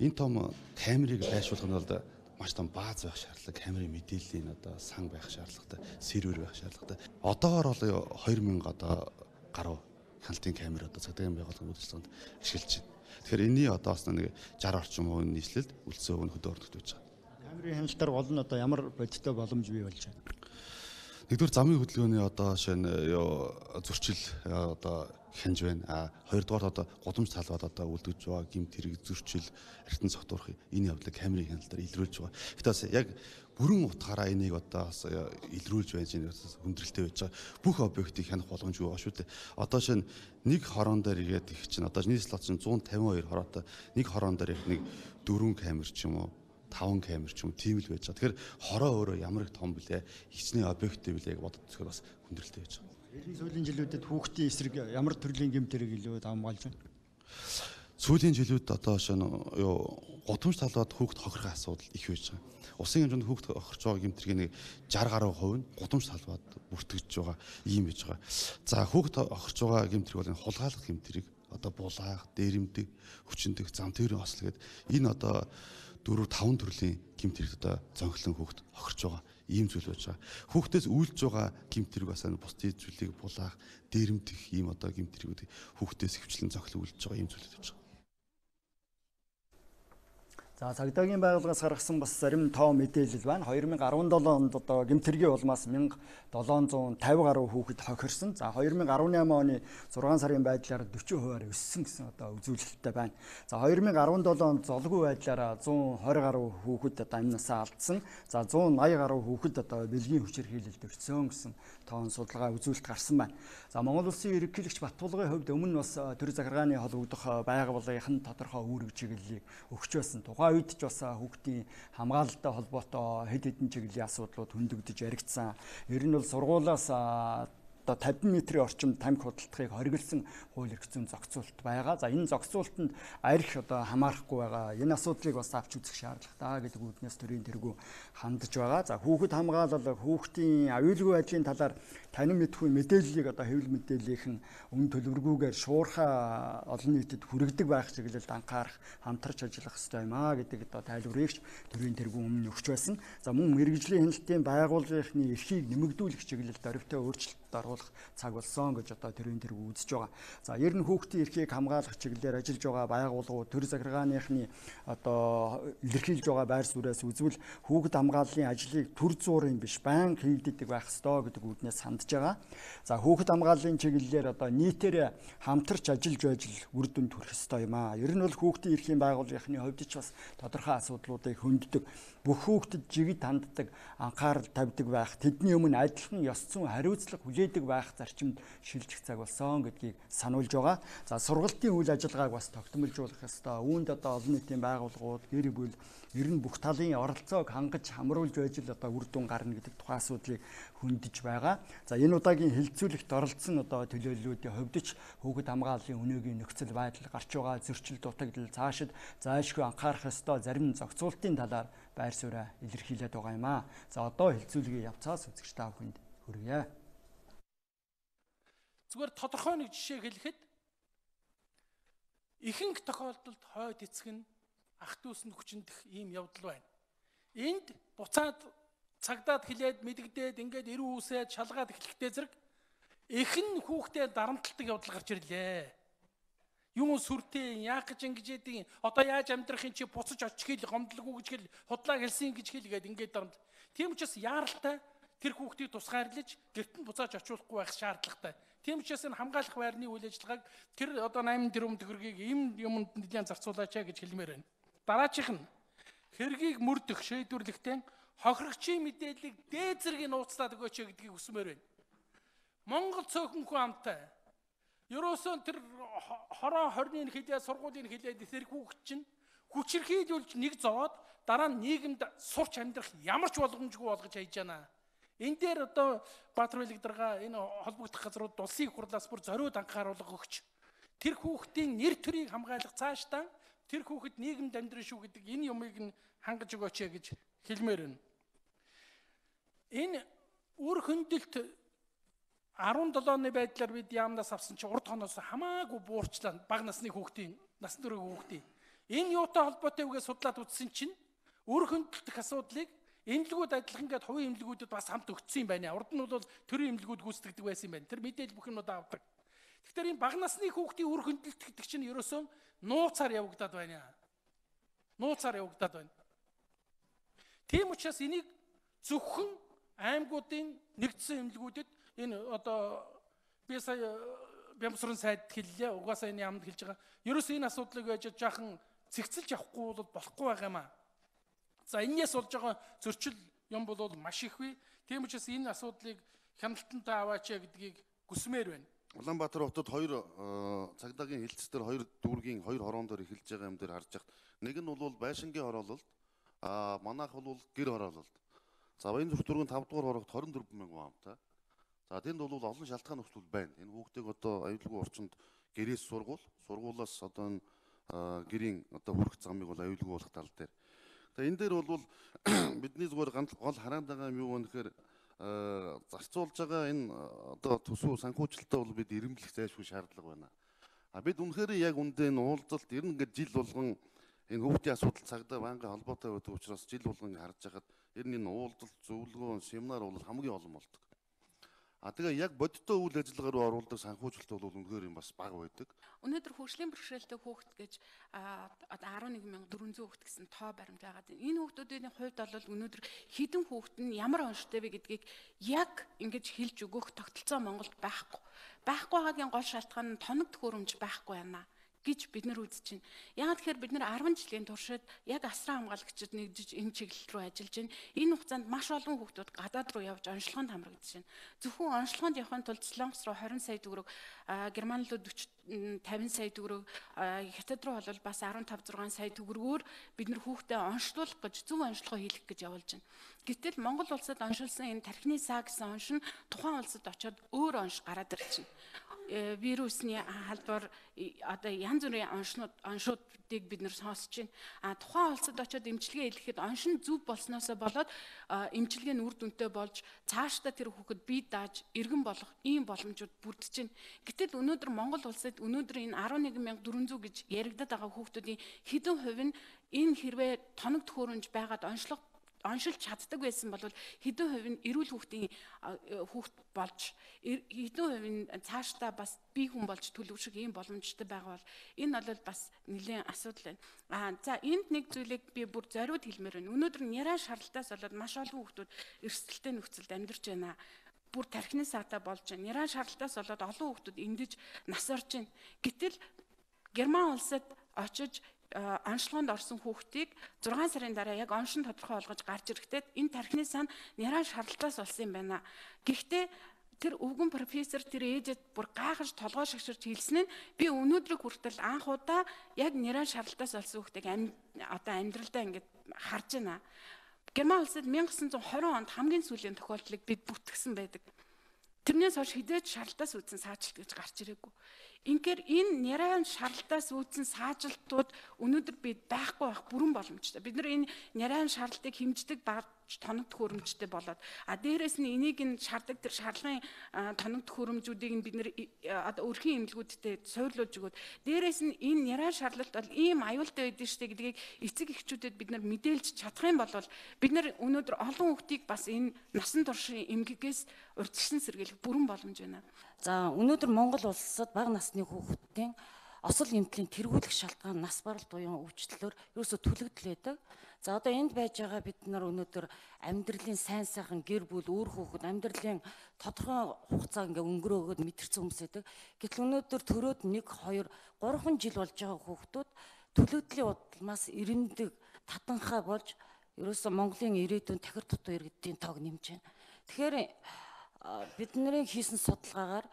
энэ том камерыг байршуулах нь бол маш том бааз байх шаардлага, камерын мэдээллийн одоо сан байх шаардлагатай, сервер байх шаардлагатай. Одоогоор бол 2000 одоо гаруй хяналтын камер одоо цагдаагийн байгууллагын үйлчлэгэнд ашиглаж байна. Тэгэхээр энэний одоо бас нэг 60 орчим хувийн нийслэлд үлдсэн өв нь хөдөө орногд байж байгаа. Камерын хяналтаар гол нь одоо ямар бодиттой боломж бий болж байна? Нэгдүгээр замын хөдөлгөөний одоо шинэ зөрчил одоо хянж байна. Хоёрдугаар одоо гудамж талбайд одоо үлдэж байгаа гэмт хэрэг зөрчил, ертөн цогтуурах энэ явдлыг камерын хяналтаар илрүүлж байгаа. Гэхдээ яг бүрэн утгаараа энийг одоо бас илрүүлж байж байгаа хүндрэлтэй байж байгаа. Бүх объектыг хянах боломжгүй байгаа шүү дээ. Одоо шинэ нэг хорон дээр ирээд их чинь одоо нийслэл чинь 152 хороотой нэг хорон дээр их нэг 4 камер ч юм уу 5 камер ч юм тийм л байж байгаа. Тэгэхээр хороо өөрөө ямар их том блэ, хичнээн объектив блэ гэж бодож үзэхээр бас хүндрэлтэй байж байгаа. Эрийн сүүлийн жилүүдэд хүүхдийн эсрэг ямар төрлийн гэмт хэрэг илүү хамгаалж байна? Сүүлийн жилүүд одоо шинэ гудамж талбайд хүүхд хохирох асуудал их байж байгаа. Усын хэмжээнд хүүхд хохирч байгаа гэмт хэргийн 60 гаруй хувь нь гудамж талбайд бүртгэж байгаа юм байж байгаа. За хүүхд хохирч байгаа гэмт хэрэг бол хулгайлах гэмт хэрэг, одоо булаах, дээрэмдэг, хүчндэг, зам тээврийн осол гэдэг энэ одоо 4-5 төрлийн гэмт хэрэг одоо зонхлон хүүхд хохирч байгаа ийм зүйл байж байгаа. Хүүхдээс үйлж байгаа гэмт хэрэг бас бусдын зүйлийг булаах, дээрэмдэх ийм одоо гэмт хэрэгүүд хүүхдээс хөвчлэн зохилон үйлж байгаа ийм зүйл байж байгаа. За цагдаагийн байгууллагаас гаргасан бас зарим тоо мэдээлэл байна. 2017 онд одоо гэмт хэргийн улмаас 1750 гаруй хүүхэд хохирсон. За 2018 оны 6 сарын байдлаар 40%-аар өссөн гэсэн одоо үзүүлэлттэй байна. За 2017 онд золгүй байдлаар 120 гаруй хүүхэд одоо амнасаа алдсан. За 180 гаруй хүүхэд одоо бэлгийн хүчирхийлэлд өртсөн гэсэн тоон судалгаа үзүүлэлт гарсан байна. За Монгол Улсын ерөнхийлөгч Баттулгын хувьд өмнө бас төр захиргааны холбогдох байгууллагын тодорхой үүрэг чиглэлийг өгч байсан. Тухайн үед ч бас хүүхдийн хамгаалалттай холбоотой хэд хэдэн чиглэлийн асуудлууд хөндөгдөж яригдсан. Ер нь бол сургуулиас одоо 50 метрийн орчимд тамхи худалдахыг хориглосон хууль эрх зүйн зохицуулалт байгаа. За энэ зохицуулалтанд арх одоо хамаарахгүй байгаа. Энэ асуудлыг бас авч үзэх шаардлагатай гэдэг үүднээс төрийн тэргүү хандж байгаа. За хүүхэд хамгаалал, хүүхдийн аюулгүй байдлын талаар танин мэдхгүй мэдээллийг одоо хэвлэл мэдээллийнхэн өмнө төлөвлөгүүгээр шуурхай олон нийтэд хүргэдэг байх чиглэлд анхаарах, хамтарч ажиллах хэрэгтэй юм аа гэдэг одоо тайлбарыг төрийн тэргүү өмнө өгч байсан. За мөн мэрэгжлийн хяналтын байгууллагын эрхийг нэмэгдүүлэх чиглэлд оройтой өөрчлөлт байгуулах цаг болсон гэж одоо тэрийн тэрг үзэж байгаа. За ер нь хүүхдийн эрхийг хамгаалах чиглэлээр ажиллаж байгаа байгууллагууд төр захиргааныхны одоо илэрхийлж байгаа байр сууриас үзвэл хүүхэд хамгааллын ажлыг төр зуурын биш байнга хийгддэг байх ёстой гэдэг үүднээс сандж байгаа. За хүүхэд хамгааллын чиглэлээр одоо нийтээр хамтарч ажиллаж байж л үр дүн төрөх ёстой юм аа. Ер нь бол хүүхдийн эрхийн байгууллагын хувьд ч бас тодорхой асуудлуудыг хөнддөг. Бүх хүүхдэд жигд ханддаг, анхаарал тавьдаг байх, тэдний өмнө адилхан ёс зүйн хариуцлага хүлээдэг байх зарчимд шилжих цаг болсон гэдгийг сануулж байгаа. За сургалтын үйл ажиллагааг бас тогтмолжуулах ёстой. Үүнд одоо олон нийтийн байгууллагууд, гэр бүл ер нь бүх талын оролцоог хангаж хамруулж байж л одоо үр дүн гарна гэдэг тухайн асуудлыг хөндөж байгаа. За энэ удаагийн хилцүүлэгт оролцсон одоо төлөөллүүдийн хувьд ч хүүхэд хамгааллын өнөөгийн нөхцөл байдал гарч байгаа зөрчил дутагдал цаашид зайлшгүй анхаарах ёстой зарим зохицуултын талаар байр сууриа илэрхийлээд байгаа юм аа. За одоо хилцүүлгийн явцаас үзэгч та бүхэнд хүргье. Зүгээр тодорхой нэг жишээ хэлэхэд ихэнх тохиолдолд хойд эцэг нь ах дүүсэнд хүчндэх ийм явдал байна. Энд буцаад цагдаад хилээд мэдэгдээд ингээд эрүү үсээд шалгаад эхлэхдээ зэрэг эхэн хүүхдээ дарамталдаг явдал гарч ирлээ. Юм сүртэй яах гэж ингэж яадаг одоо яаж амьдрахын чи буцаж очихил гомдлоггүй гэж хэл худлаа хэлсэн гэж хэлгээд ингээд дарамт. Тийм учраас яаралтай тэр хүүхдийг тусгаарлаж гэрт нь буцааж очиулахгүй байх шаардлагатай. Тийм учраас энэ хамгаалах байрны үйл ажиллагааг тэр одоо 8 тэрбум төгрөгийг ийм юмд нэлээд зарцуулаач гэж хэлмээр байна. Дараачих нь хэргийг мөрдөх шийдвэрлэхдээ хохирогчийн мэдээллийг дээд зэргийн нууцлаад өгөөч гэдгийг хүсмээр байна. Монгол цөөхөнхөө амтай ерөөсөө тэр хороо хорны хилээ сургуулийн хилээд тэр хүүхэд чинь хүчирхийлүүлж нэг зовоод дараа нь нийгэмд сурч амьдрах ямар ч боломжгүй болгож хайж байна. Энэ дээр одоо Баатарлыг дарга энэ холбогдох газрууд улсын их хурлаас бүр зориуд анхааруулга өгч тэр хүүхдийн нэр төрийг хамгаалах цаашдаа тэр хүүхэд нийгэмд амьдрах шүү гэдэг энэ юмыг нь хангаж өгөөч гэж хэлмээр байна. Энэ үр хөндлөлт 17 оны байдлаар бид яамнаас авсан чи урд хоноос хамаагүй буурчлаа бага насны хүүхдийн насан туршийн хүүхдийн энэ юутай холбоотой үгээ судлаад үзсэн чинь үр хөндлөлтөх асуудлыг эмнэлгүүд адилхан гээд хувийн эмнэлгүүдэд бас хамт өгсөн юм байна. Урд нь бол төрийн эмнэлгүүд гүйцэтгэдэг байсан юм байна. Тэр мэдээлэл бүх юмудаа авдаг. Тэгэхээр энэ бага насны хүүхдийн үр хөндлөлт гэдэг чинь ерөөсөө нууцаар явагдаад байна. Нууцаар явагдаад байна. Тийм учраас энийг зөвхөн аймагуудын нэгдсэн эмнэлгүүдэд энэ одоо би сая Бямсрын сайд хэллээ. Угаасаа энэ яамд хэлж байгаа. Ерөөсөө энэ асуудлыг яаж жаахан цэгцэлж авахгүй бол болохгүй байгаа юм аа. За энэс болж байгаа зөрчил юм бол маш их бий. Тийм учраас энэ асуудлыг хяналтантай аваач гэдгийг хүсмээр байна. Улаанбаатар хотод хоёр цагдаагийн хилцээр хоёр дүүргийн хоёр хорон дээр эхэлж байгаа юм дээр харж байгаа. Нэг нь бол байшингийн хороололт, манайх бол гэр хороололт. За энэ дүүргийн 5 дугаар хорогт 24 мянган амтай. За тэнд бол олон шалтгаан нөхцөл байна. Энэ хүүхдийг одоо аюулгүй орчинд гэрээс сургуулаас одоо гэрийн одоо хүрэх замыг бол аюулгүй болох тал дээр. Тэгээ энэ дээр бол бидний зүгээр гол хараад байгаа юм юу гэхээр зарцуулж байгаа энэ одоо төсөв санхүүжилтээ бол бид ирэмблэх зайлшгүй шаардлага байна. Бид үнэхээр яг үндэ энэ уулзалт ер нь ингээд жил болгон энэ хүүхдийн асуудал цагдаа байнгын холбоотой байдаг учраас жил болгон харж байхад ер нь энэ уулзалт зөвлөгөө семинар бол хамгийн олон болдог. Тэгээ яг бодиттой үйл ажиллагаа руу оруулдаг санхүүжилт бол үнэхээр юм бас бага байдаг. Өнөөдөр хөгжлийн бэрхшээлтэй хүүхэд гэж 11,400 хүүхэд гэсэн тоо баримт байгаа. Энэ хүүхдүүдийн хувьд бол өнөөдөр хэдэн хүүхэд нь ямар онцтой вэ гэдгийг яг ингэж хэлж өгөх тогтолцоо Монголд байхгүй. Байхгүй байгаагийн гол шалтгаан нь тоног төхөөрөмж байхгүй байна гэж бид нар үзэж байна. Яагаад тэгэхээр бид нар 10 жилийн туршид яг асран хамгаалагчид нэгдэж энэ чиглэл рүү ажиллаж байна. Энэ хугацаанд маш олон хүүхдүүд гадаад руу явж онцлогоонд хамрагдаж байна. Зөвхөн онцлогоонд явахын тулд Солонгос руу 20 сая төгрөг, Герман руу 50 сая төгрөг, Хятад руу бол бас 15-6 сая төгрөгөөр бид нар хүүхдээ онцлуулах гэж зөв онцлогоо хийх гэж явуулж байна. Гэтэл Монгол улсад оншилсан энэ тархины саа гэсэн онш нь тухайн улсад очиод өөр онш гараад ирчихнэ. Вирусны халдвар одоо янз бүрийн оншуудыг бид нэр сонсож байна. Тухайн улсад очиод эмчилгээ хийхэд онш нь зөв болсноосоо болоод эмчилгээ нь үр дүнтэй болж цаашдаа тэр хүүхэд бие дааж иргэн болох ийм боломжууд бүрдэж байна. Гэтэл өнөөдөр Монгол улсад өнөөдөр энэ 11,400 гэж яригдаад байгаа хүүхдүүдийн хэдэн хувь нь энэ хэрвээ тоног төхөөрөмж байгаад онцлог оншилж чаддаг байсан бол хэдэн хувь нь эрүүл хүүхд болж хэдэн хувь нь цаашдаа бас бие хүн болж төлөвшөх ийм боломжтой байгаа бол энэ бол бас нэлээд асуудал байна. За энд нэг зүйлийг би бүр зориуд хэлмээр байна. Өнөөдөр няраа шаралтаас болоод маш олон хүүхдүүд эрсдэлтэй нөхцөлд амьдарч байна. Бүр тархины саатаа болж байна. Няраа шаралтаас болоод олон хүүхдүүд эндэж нас орж байна. Гэтэл Герман улсад очиж онцлогоонд орсон хүүхдийг 6 сарын дараа яг оншин тодорхой болгож гарч ирэхдээ энэ тархины сан няраа шаралтаас болсон юм байна. Гэхдээ тэр өвгөн профессор тэр ээжэд бүр гайхаж толгой шагширч хэлсэн нь би өнөөдрийг хүртэл анх удаа яг няраа шаралтаас олсон хүүхдийг одоо амьдралдаа ингэж харж байна. Герман улсад 1920 онд хамгийн сүүлийн тохиолдлыг бид бүтгсэн байдаг. Тэрнээс хойш хідээж шаралтаас үүдсэн саажилт гэж гарч ирээгүй. Инхээр энэ нярайн шаралтаас үүдсэн саажилтууд өнөөдөр бид байхгүй байх бүрэн боломжтой. Бид нар энэ нярайн шаралтыг хэмждэг тоногдох хөрөмжтэй болоод дээрээс нь энийг нь шардаг тэр шарлагын тоногдох хөрөмжүүдийг нь бид нар одоо өрхийн эмнэлгүүдтэй суурлуулж өгөөд дээрээс нь энэ нярайн шарлалт бол ийм аюултай байдэн штэ гэдгийг эцэг эхчүүдэд бид нар мэдээлж чадах юм бол бид нар өнөөдөр олон хүүхдийг бас энэ насан туршийн эмгэгээс урьдчилан сэргийлэх бүрэн боломж байна. За өнөөдөр Монгол улсад бага насны хүүхдийн осол эмтлийн тэргүүлэх шалтгаан нас барал буюу өвчлөлөөр ерөөсө түлэгдэл байдаг. За одоо энд байж байгаа бид нар өнөөдөр амьдралын сайн сайхан гэр бүл өөр хүүхэд амьдралын тодорхой хугацаа ингээ өнгөрөөгөөд мэдэрсэн хүмүүс байдаг. Гэтэл өнөөдөр төрөөд 1, 2, 3 жил болж байгаа хүүхдүүд төлөөдлийн удалмаас ирэмдэг татанхаа болж ерөөсө Монголын ирээдүйн тахир дутуу иргэдийн тоог нэмж байна. Тэгэхээр бидний хийсэн судалгаагаар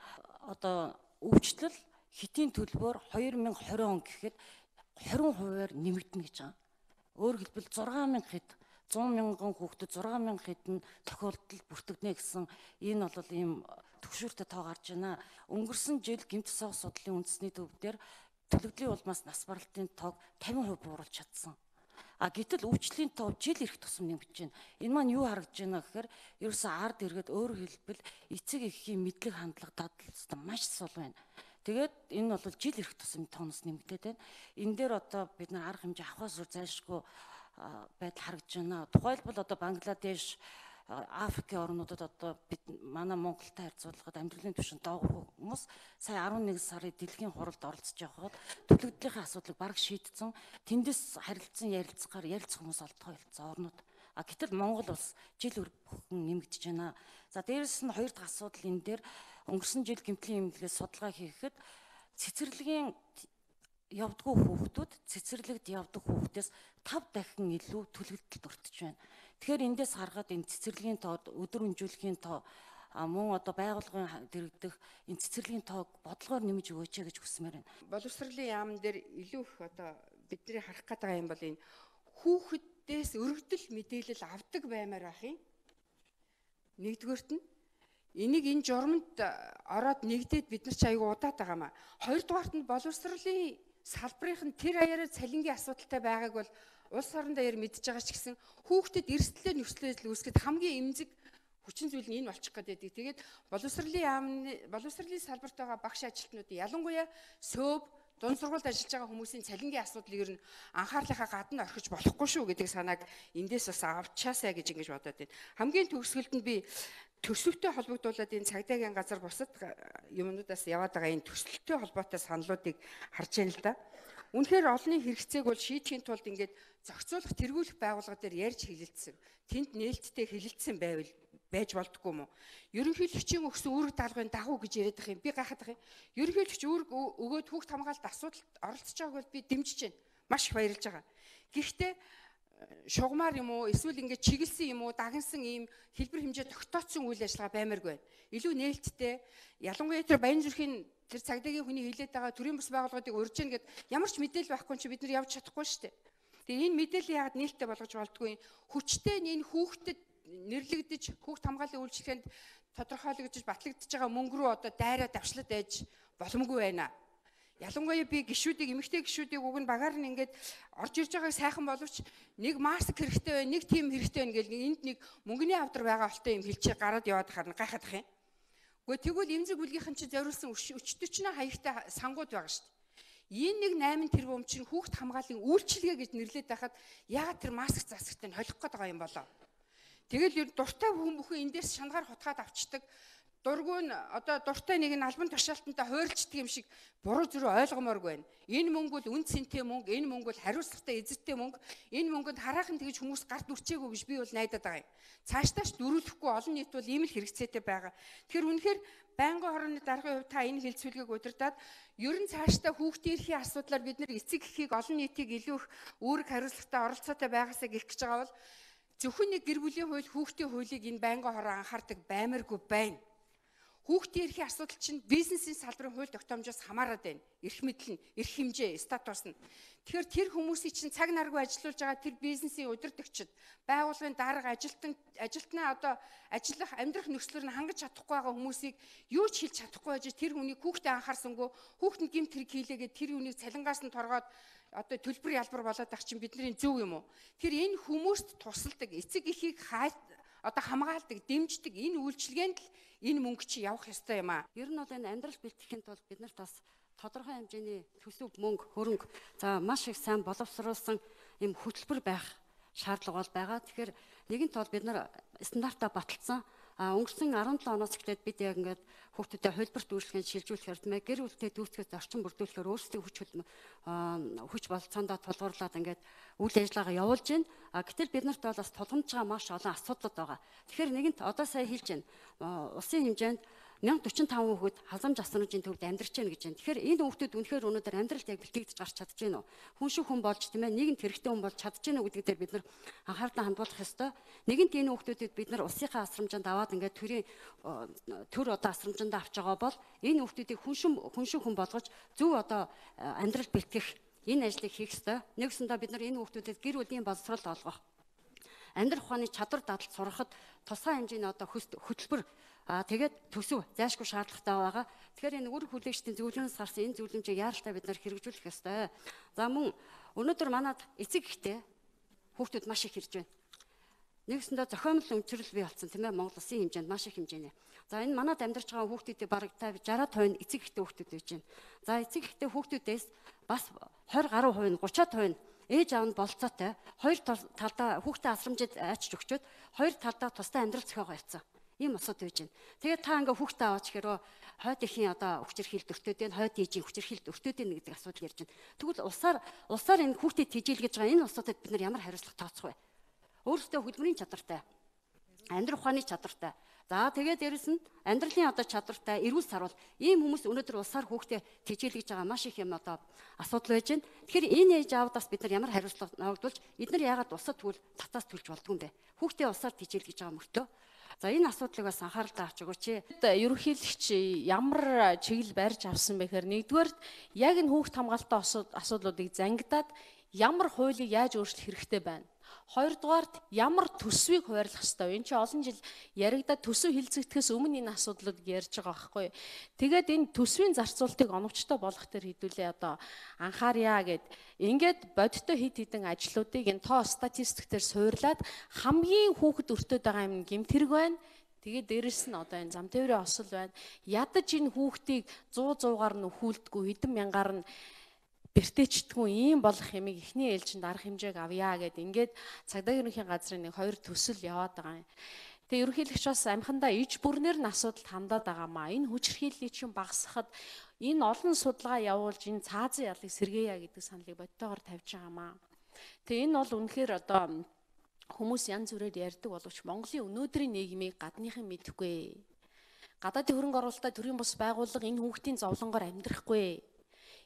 одоо өвчлөл хэтийн төлбөр 2020 он гэхэд 20% нэмэгдэнэ гэж байгаа. Өөрөөр хэлбэл 60000 хэд 100 мянган хүүхдэд 60000 хэдэн тохиолдол бүртгэгдэнэ гэсэн энэ бол ийм төгшөөртэй тоо гарч байна. Өнгөрсөн жил гэмт цог судлалын үндэсний төв дээр төлөвлөлийн улмаас нас баралтын тоог 50% бууруулж чадсан. Гэтэл өвчлийн тоо жил ирэх тусам нэмж байна. Энэ маань юу харагдж байна гэхээр ерөөсөө ард иргэд өөрөөр хэлбэл эцэг эхийн мэдлэг хандлага дадлалцсан маш сул байна. Тэгээд энэ бол жил ирэх тусам тооноос нэмэгдээд байна. Энэ дээр одоо бид нар арга хэмжээ авахаас зур зайлшгүй байдал харагдж байна. Тухайлбал одоо Бангладеш, Африкийн орнуудад одоо бид манай Монголтой харьцуулахад амьдралын түвшинд доогуур хүмүүс сая 11 сарын дэлхийн хуралд оролцож явхад төлөвлөлтийн асуудлыг бараг шийдсэн. Тэндээс харилцан ярилцах хүмүүс олдгоо хэлцсэн орнууд. Гэтэл Монгол улс жил өргөн нэмэгдэж байна. За дээрэс нь хоёр дахь асуудал энэ дээр өнгөрсөн жил гэмтлийн эмнэлгээс судалгаа хийхэд цэцэрлэгийн явдггүй хүүхдүүд цэцэрлэгт явдаг хүүхдээс 5 дахин илүү төлөвлөлтөд өртөж байна. Тэгэхээр эндээс харахад энэ цэцэрлэгийн тоо өдөр өнжүүлэхийн тоо мөн одоо байгууллагын дэрэгдэх энэ цэцэрлэгийн тоог бодлогоор нэмж өгөөч гэж хүсмээр байна. Боловсролын яам дээр илүү их одоо бидний харах гэдэг юм бол энэ хүүхэдээс өргөдөл мэдээлэл авдаг баймаар байх юм. Нэгдүгээрт нь энийг энэ журамд ороод нэгдээд бид нар ч аягүй удаад байгаамаа. Хоёрдугаарт нь боловсролын салбарын тэр аяараа цалингийн асуудалтай байгааг бол улс орон даяар мэдж байгаа ч гэсэн хүүхдэд эрсдэлээр нөхцөл үүсгэхэд хамгийн эмзэг хүчин зүйл нь энэ болчих гээд байдаг. Тэгээд боловсролын салбарт байгаа багш ажилтнууд ялангуяа СӨБ дунд сургуульд ажиллаж байгаа хүмүүсийн цалингийн асуудлыг ер нь анхаарлынхаа гадна орхиж болохгүй шүү гэдэг санааг эндээс бас авчаасаа гэж ингэж бодоод байна. Хамгийн төгсгөлд нь би төсөвтэй холбогдуулаад энэ цагдаагийн газар бусад юмнуудаас яваад байгаа энэ төсөлттэй холбоотой саналуудыг харж байна л да. Үнэхээр олонний хэрэгцээг бол шийдэхийн тулд ингээд зохицуулах тэргүүлэх байгууллага дээр ярьж хэлэлцсэн. Тэнд нээлттэй хэлэлцсэн байвал байж болдгоо юм уу? Ерөнхийлөгчийн өгсөн үүрэг даалгаврын дагуу гэж яриад байгаа юм. Би гайхаад байгаа юм. Ерөнхийлөгч үүрэг өгөөд хүүхд хамгаалалт асуудалд оролцож байгааг бол би дэмжиж байна. Маш их баярлж байгаа. Гэхдээ шугамар юм уу эсвэл ингээд чиглэсэн юм уу дагнсан ийм хэлбэр хэмжээ тогтооцсон үйл ажиллагаа баймааргүй байна. Илүү нээлттэй ялангуяа тэр Баян зүрхийн тэр цагдаагийн хүний хилээд байгаа төрийн бас байгууллагуудыг урьж гэнэ гэд ямар ч мэдээлэл байхгүй чи бид нар явж чадахгүй шүү дээ. Тэгээ энэ мэдээлэл яагаад нээлттэй болгож болдгүй хүчтэй энэ хүүхдэд нэрлэгдэж хүүхд хамгааллын үйлчлэгэнд тодорхойлогдож батлагдж байгаа мөнгө рүү одоо дайраа давшлаад байж боломгүй байна. Ялангуяа би гишүүдийг эмэгтэй гишүүдийг уг нь багаар нь ингээд орж ирж байгааг сайхан боловч нэг маск хэрэгтэй байна, нэг тим хэрэгтэй байна гэл энд нэг мөнгөний авдар байгаа олтой юм хэлчээ гараад яваад харна гайхах юм. Гэхдээ тэгвэл эмзэг бүлгийнхэн чинь зориулсан өчтөчнөө хаягтай сангууд байгаа шүү дээ. Энэ нэг 8 тэрбум чинь хүүхд хамгааллын үйлчилгээ гэж нэрлээд байхад яагаад тэр маск засагтай нь холих гээд байгаа юм болоо. Тэгэл ер дуртай хүн бүхэн эндээс шангаар хутгаад авчдаг. Дургүй нь одоо дуртай нэг нь албан тушаалтантай хуурилчдаг юм шиг буруу зүрх ойлгомооргүй байна. Энэ мөнгө бол үн цэнтэй мөнгө, энэ мөнгө бол хариуцлагатай эзэттэй мөнгө, энэ мөнгөнд хараахан тэгж хүмүүс гарт үрчээгүй гэж би бол найдаад байгаа юм. Цаашдаач дөрүүлэхгүй олон нийт бол ийм л хэрэгцээтэй байгаа. Тэгэхээр үнэхээр байнгын хорооны даргын хувьд та энэ хилцүүлгийг удирдаад ер нь цаашдаа хүүхдийн эрхийн асуудлаар бид нар эцэг эхийг олон нийтийг илүү их үүрэг хариуцлагатай оролцоотой байгаасаа гэх гэж байгаа бол зөвхөн нэг гэр бүлийн хууль хүүхдийн хуулийг энэ байнгын хороо анхаардаг баймаргүй байна. Хүүхдийн эрхийн асуудал чинь бизнесийн салбарын хууль тогтоомжоос хамаарат байна. Эрх мэдэл нь, эрх хэмжээ, статус нь. Тэгэхээр тэр хүмүүсийг чинь цаг наргүй ажиллуулж байгаа тэр бизнесийн удирдагчид, байгууллагын дарга ажилтнаа одоо ажиллах амьдрах нөхцлөр нь хангаж чадахгүй байгаа хүмүүсийг юу ч хэлж чадахгүй байж тэр хүнийг хүүхдээ анхаарсангүй хүүхдэнд гэмт хэрэг хийлээгээд тэр хүнийг цалингаас нь торгоод одоо төлбөр ялбар болоод ах чинь бидний зөв юм уу? Тэр энэ хүмүүст тусалдаг, эцэг эхийг одоо хамгаалдаг, дэмждэг энэ үйлчилгээнд л энэ мөнгө чи явах ёстой юм аа. Ер нь бол энэ амьдрал бэлтгэхийн тулд бид нарт бас тодорхой хэмжээний төсөв, мөнгө, хөрөнгө за маш их сайн боловсруулсан юм хөтөлбөр байх шаардлага бол байгаа. Тэгэхээр нэгэнт бол бид нар стандартаа баталсан. Өнгөрсөн 17 оноос эхлээд бид яг ингээд хүүхдүүдэд хөлбөрт үйлчлэгийг шилжүүлэхээр тийм ээ гэр бүлтэй дүүцгээс орчин бүрдүүлэхээр өөрсдийн хүч болцоондоо тулгуурлаад ингээд үйл ажиллагаа явуулж байна. Гэтэл бид нарт бол бас тулгамж байгаа маш олон асуудлууд байгаа. Тэгэхээр нэгэнт одоо сая хэлж байна. Улсын хэмжээнд 1045 хүүхэд халзамж асрамжийн төвд амьдарч байна гэж байна. Тэгэхээр энэ хүүхдүүд үнэхээр өнөөдөр амьдралд яг бэлтгэгдэж гарч чадж байна уу? Хүн шиг хүн болж тийм ээ нийгэмд хэрэгтэй хүн болж чадж байна уу гэдэг дээр бид нар анхаарлаа хандуулах ёстой. Нэгэнт энэ хүүхдүүдэд бид нар улсынхаа асрамжинд аваад ингээд төр одоо асрамжинд авч байгаа бол энэ хүүхдүүдийг хүн шиг хүн болгож зөв одоо амьдрал бэлтгэх энэ ажлыг хийх ёстой. Нэгсэндээ бид нар энэ хүүхдүүдэд гэр бүлийн боловсрол олгох, амьдрах ухааны чадвар дадал сургахад тусгай хэмжээний одоо хөтөлбөр тэгээд төсөв зайлшгүй шаардлагатай байгаа. Тэгэхээр энэ үр хүлээлтийн зөвлөмжөөс гарсан энэ зөвлөмжийг яаралтай бид нар хэрэгжүүлэх ёстой. За мөн өнөөдөр манад эцэг эхтэй хүүхдүүд маш их ирж байна. Нэгсэндээ зохиомжтой өмчрөл бий болсон тийм ээ Монгол Улсын хэмжээнд маш их хэмжээний. За энэ манад амьдарч байгаа хүүхдүүдийн бараг 50-60% нь эцэг эхтэй хүүхдүүд байж байна. За эцэг эхтэй хүүхдүүдээс бас 20 гаруй хувь нь 30% нь ээж аав нь болцоотой. Хоёр талдаа хүүхдээ асрамжид ачиж өгчөөд хоёр талдаа тусдаа амьдрал зохиогоо явцсан. Ийм асуудал байж байна. Тэгээд та ингээ хүүхдээ аваач гэхээр хойд ихийн одоо хүчирхийлд өртөөд, хойд ээжийн хүчирхийлд өртөөд гэдэг асуудал ярьж байна. Тэгвэл улсаар энэ хүүхдэд тижээлгэж байгаа энэ асуудад бид нар ямар хариуцлага тооцох вэ? Өөрсдөө хөдөлмөрийн чадвартай, амьдрах ухааны чадвартай. За тэгээд дээрэс нь амьдралын одоо чадвартай, эрүүл сарвал ийм хүмүүс өнөөдөр улсаар хүүхдээ тижээлгэж байгаа маш их юм одоо асуудал байж байна. Тэгэхээр энэ ээж аавдаас бид нар ямар хариуцлага ногдуулж эдгээр яагаад улсад тэгвэл татаас төлж болдгүй юм бэ? Хүүхдээ улсаар тижээлгэж байгаа мөртөө. За энэ асуудлыг бас анхааралтай авч өгөөч. Ерөнхийлөгч ямар чиглэл барьж авсан бэ гэхээр нэгдүгээр яг энэ хүүхд хамгаалалтын асуудлуудыг зангидаад ямар хуулийг яаж өөрчлөх хэрэгтэй байна. Хоёрдугаарт ямар төсвийг хуваарлах ёстой вэ? Энд чинь олон жил яригадаад төсөв хилцэгдэхээс өмнө энэ асуудлуудыг ярьж байгаа байхгүй. Тэгээд энэ төсвийн зарцуулалтыг оновчтой болгох төр хэдүүлээ одоо анхаарья гэд ингээд бодиттой хид хідэн ажлуудыг энэ тоо статистиктээр суурлаад хамгийн хүүхэд өртөөд байгаа юм гэмт хэрэг байна. Тэгээд дээрэс нь одоо энэ зам тээврийн осол байна. Ядаж энэ хүүхдийг 100-100-аар нь өхүүлдэггүй хэдэн мянгаар нь бэртээчдгүй ийм болох юмыг эхний ээлжинд арга хэмжээг авъя гэд ингээд цагдаагийн ерөнхий газрын нэг хоёр төсөл яваад байгаа юм. Тэгээ ерөнхийлөгч бас амхандаа иж бүрнээр нь асуудалд хандаад байгаамаа. Энэ хүчирхийллийг чинь багасгахад энэ олон судалгаа явуулж энэ цаазын ялыг сэргээе гэдэг саналыг бодтойгоор тавьж байгаамаа. Тэгээ энэ бол үнэхээр одоо хүмүүс янз бүрээр ярьдаг боловч Монголын өнөөдрийн нийгмийг гадныхан мэдэхгүй. Гадаадын хөрөнгө оруулалтаа төрийн бус байгууллага энэ хүүхдийн зовлонгоор амьдрахгүй.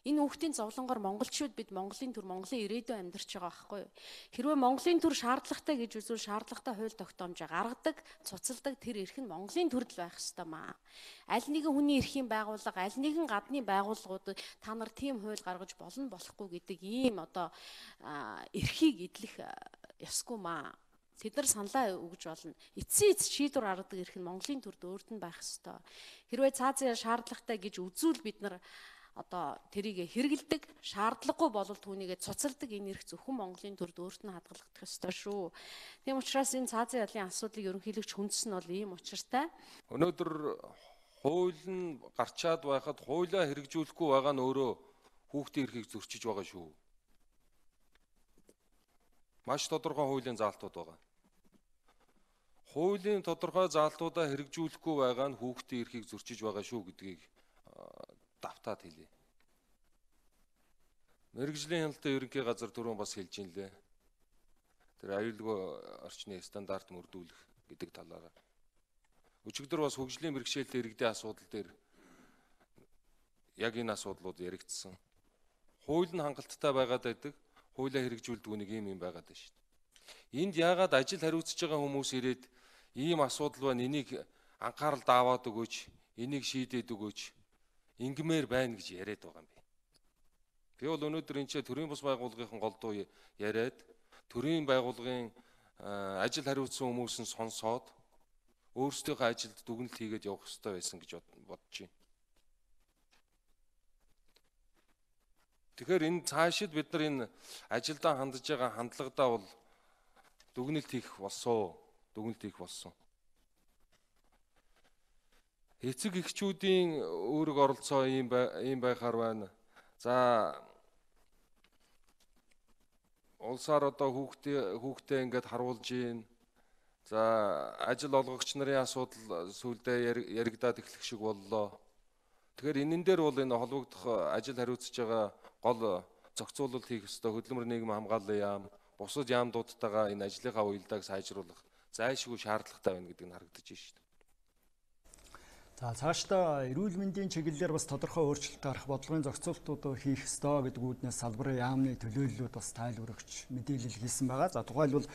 Энэ хүүхдийн зовлонгоор монголчууд бид Монголын төр Монголын ирээдүйн амьдарч байгаа байхгүй юу? Хэрвээ Монголын төр шаардлагатай гэж үзвэл шаардлагатай хууль тогтоомжоо гаргадаг, цуцалдаг тэр эрх нь Монголын төрөл байх ёстой маа. Аль нэгэн хүний эрхийн байгууллага, аль нэгэн гадны байгууллагууд та нар тийм хууль гаргаж болно болохгүй гэдэг ийм одоо эрхийг эдлэх ёсгүй маа. Тэд нар саналаа өгж болно. Эцсийн шийдвэр гаргадаг эрх нь Монголын төрд өөрт нь байх ёстой. Хэрвээ цаазын шаардлагатай гэж үзвэл бид нар одоо тэрийг хэрэгэлдэг шаардлагагүй болол түүнийгээ цуцалдаг энэ эрх зөвхөн Монголын төрд өөрт нь хадгалагдах ёстой шүү. Тийм учраас энэ цаазын ялын асуудлыг ерөнхийлөгч хүндсэн нь бол ийм учиртай. Өнөөдөр хууль нь гарчаад байхад хуулиа хэрэгжүүлэхгүй байгаа нь өөрөө хүүхдийн эрхийг зөрчиж байгаа шүү. Маш тодорхой хуулийн заалтууд байгаа. Хуулийн тодорхой заалтуудаа хэрэгжүүлэхгүй байгаа нь хүүхдийн эрхийг зөрчиж байгаа шүү гэдгийг давтаад хэлье. Мэргэжлийн хяналтын ерөнхий газар түрүүн бас хэлж ин лээ. Тэр аюулгүй орчны стандарт мөрдүүлэх гэдэг талаараа. Өчигдөр бас хөгжлийн бэрхшээлтэй иргэдийн асуудал дээр яг энэ асуудлууд яригдсан. Хууль нь хангалттай байгаад байдаг. Хуулиа хэрэгжүүлдэг нэг юм байгаад байна шүү дээ. Энд яагаад ажил хариуцж байгаа хүмүүс ирээд ийм асуудал байна, энийг анхаарал даваад өгөөч, энийг шийдээд өгөөч, ингмээр байна гэж яриад байгаа юм би. Би бол өнөөдөр энэ төрийн бус байгууллагын голдуу яриад төрийн байгууллагын ажил хариуцсан хүмүүс нь сонсоод өөрсдийнхөө ажилд дүгнэлт хийгээд явах хэрэгтэй байсан гэж бодож байна. Тэгэхээр энэ цаашид бид нар энэ ажилдаа хандж байгаа хандлагадаа бол дүгнэлт хийх болсон. Эцэг эхчүүдийн үүрэг оролцоо ийм байхаар байна. За улсаар одоо хүүхдээ ингээд харуулж ийн. За ажил олгогч нарын асуудал сүүлдээ яригдаад эхлэх шиг боллоо. Тэгэхээр энэн дээр бол энэ холбогдох ажил хариуцж байгаа гол зохицуулалт хийх ёстой хөдөлмөр нийгмийн хамгааллын яам, бусад яамдуудтайгаа энэ ажлынхаа уялдааг сайжруулах зайлшгүй шаардлагатай байна гэдэг нь харагдаж байна шүү дээ. За цаашдаа эрүүл мэндийн чиглэлээр бас тодорхой өөрчлөлт гарах бодлогын зохицуултууд хийх ёстой гэдэг үүднээс салбарын яамны төлөөллүүд бас тайлбар өгч мэдээлэл хийсэн байгаа. За тухайлбал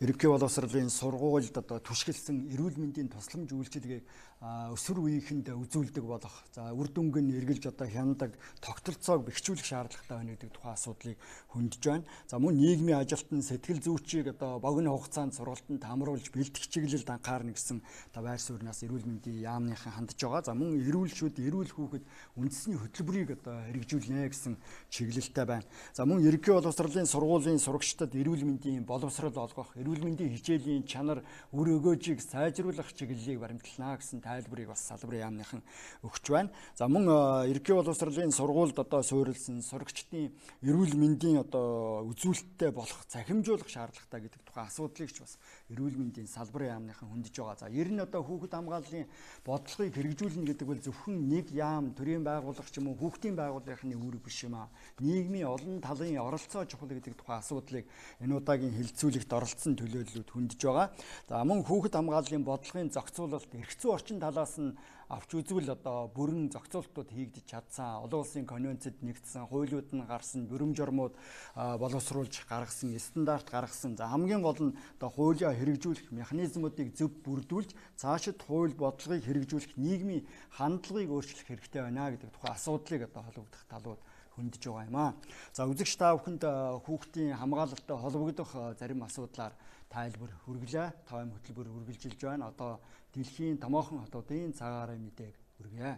ерөнхий боловсролын сургуульд одоо түшгэлсэн эрүүл мэндийн тусламж үйлчилгээг өсвөр үеийнхэнд үзүүлдэг болох. За үр дүнг нь эргэлж одоо хяндаг тогтолцоог бэхжүүлэх шаардлагатай байна гэдэг тухайн асуудлыг хөндөж байна. За мөн нийгмийн ажилтан сэтгэл зүйчийг одоо богино хугацаанд сургалтанд хамруулж бэлтгэх чиглэлд анхаарна гэсэн байр сууриас эрүүл мэндийн яамныхан хандж байгаа. За мөн эрүүл шүд, эрүүл хүүхэд үндэсний хөтөлбөрийг одоо хэрэгжүүлнэ гэсэн чиглэлтэй байна. За мөн ерөнхий боловсролын сургуулийн сурагчдад эрүүл мэндийн боловсрол олгох, эрүүл мэндийн хичээлийн чанар, үр өгөөжийг сайжруулах чиглэлийг баримтлана гэсэн тайлбарыг бас салбарын яамныхан өгч байна. За мөн ерөнхий боловсролын сургуульд одоо суурилсан сурагчдын эрүүл мэндийн одоо үзүүлэлттэй болох, цахимжуулах шаардлагатай гэдэг тухайн асуудлыг ч бас эрүүл мэндийн салбарын яамныхан хөндөж байгаа. За ер нь одоо хүүхэд хамгааллын бодлогыг хэрэгжүүлнэ гэдэг бол зөвхөн нэг яам, төрийн байгууллага ч юм уу хүүхдийн байгууллагын үүрэг биш юм аа. Нийгмийн олон талын оролцоо чухал гэдэг тухайн асуудлыг энэ удаагийн хэлэлцүүлэгт оролцсон төлөөллүүд хөндөж байгаа. За мөн хүүхэд хамгааллын бодлогын зохицуулалт эрх зүйн орчин талаас нь авч үзвэл одоо бүрэн зохицуултууд хийгдэж чадсан, олон улсын конвенцэд нэгдсэн, хуулиуд нь гарсан, дүрм журмууд боловсруулж гаргасан, стандарт гаргасан. За хамгийн гол нь одоо хуулиа хэрэгжүүлэх механизмуудыг зөв бүрдүүлж, цаашид хууль бодлогыг хэрэгжүүлэх нийгмийн хандлагыг өөрчлөх хэрэгтэй байна гэдэг тухайн асуудлыг одоо холбогдох талууд хөндөж байгаа юм аа. За үзэгч та бүхэнд хүүхдийн хамгаалалттай холбогдох зарим асуудлаар тайлбар хүргэлээ. Тойм хөтөлбөр үргэлжилж байна. Одоо дэлхийн томоохон хотуудын цагаараа мэдээг хүргье.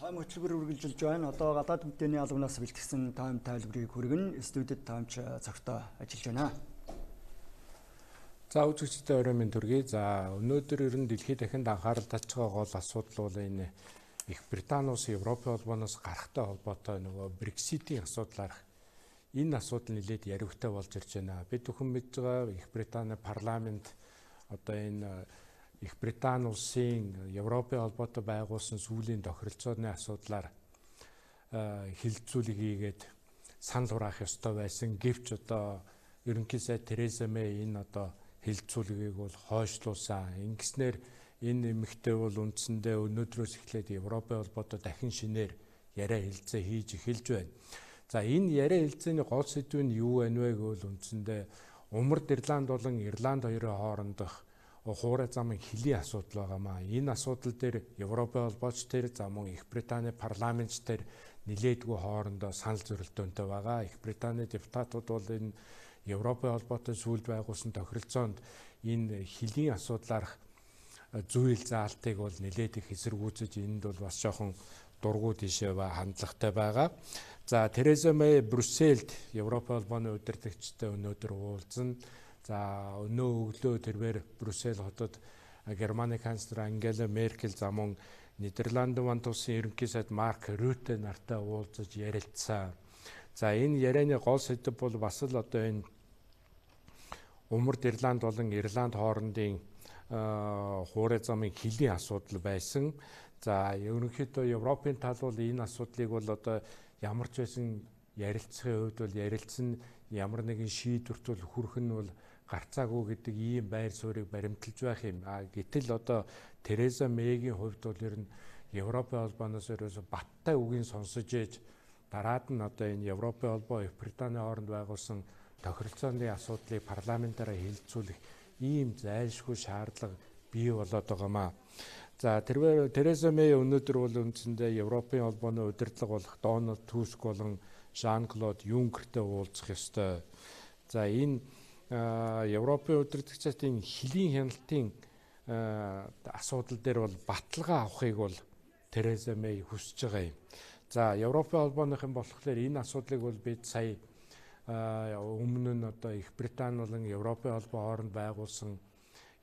Тойм хөтөлбөр үргэлжилж байна. Одоо гадаад мэдээний албанаас бэлтгэсэн тойм тайлбарыг хүргэн студид тоймч цогтой ажиллаж байна. За үзэгчдээ орой минь төргий. За өнөөдөр ер нь дэлхийд дахинд анхаарал татж байгаа гол асуудал бол энэ Их Британи улс Европын холбооноос гарахтай холбоотой нөгөө Брекситийн асуудлаар энэ асуудал нэлээд яриутай болж ирж байна. Бид бүхэн мэдж байгаа Их Британи парламент одоо энэ Их Британи улсын Европын холбоотой байгуулсан сүүлийн тохиролцооны асуудлаар хилцүүлэг хийгээд санал хураах ёстой байсан. Гэвч одоо ерөнхий сайд Тереза Мэй энэ одоо хилцүүлгийг бол хойшлуулсан. Ингэснээр энэ эмэгтэй бол үндсэндээ өнөөдрөөс эхлээд Европын холбоотой дахин шинээр яриа хэлцээ хийж эхэлж байна. За энэ яриа хэлцээний гол сэдв нь юу байна вэ гэвэл үндсэндээ Умард Ирланд болон Ирланд хоёрын хоорондох хуурай замын хөлийн асуудал байгаамаа. Энэ асуудал дээр Европын холбооч тэр за мөн Их Британи парламент тэр нилээдгүй хоорондоо санал зөрөлдөөнтэй байгаа. Их Британи депутатууд бол энэ Европын холбоотой сүүлд байгуулсан тохиролцоонд энэ хөлийн асуудлаарх зүйл заалтыг бол нэлээд их эсэргүүцэж энд бол бас жоохон дургу тишээ хандлагатай байгаа. За Тереза Мэй Брюсселд Европын холбооны удирдагчтай өнөөдөр уулзсан. За өнөө өглөө тэрээр Брюссел хотод Германы канцлер Ангела Меркель за мөн Нидерландын вант улсын ерөнхий сайд Марк Рютте нартай уулзаж ярилцсан. За энэ ярианы гол сэдэв бол бас л одоо энэ Умард Ирланд болон Ирланд хоорондын хуурай замын хөлийн асуудал байсан. За ерөнхийдөө Европын тал бол энэ асуудлыг бол одоо ямар ч байсан ярилцахын хувьд бол ярилцсан, ямар нэгэн шийдвэрт бол хүрэх нь бол гарцаагүй гэдэг ийм байр суурийг баримталж байх юм. Гэтэл одоо Тереза Мэйгийн хувьд бол ер нь Европын холбооноос ерөөсө баттай үгийн сонсож ээж дараад нь одоо энэ Европын холбоо Их Британи хооронд байгуулсан тохиролцооны асуудлыг парламентаараа хилцүүлэх ийм зайлшгүй шаардлага бий болоод байгаамаа. За Тереза Мэй өнөөдөр бол үндсэндээ Европын холбооны удирдлага болох Дональд Туск болон Жан-Клод Юнкертэй уулзах ёстой. За энэ Европын удирдагчдын хөлийн хяналтын асуудал дээр бол баталгаа авахыг бол Тереза Мэй хүсэж байгаа юм. За Европын холбооныхын болохоор энэ асуудлыг бол бид сая өмнө нь одоо Их Британи болон Европын холбоо хооронд байгуулсан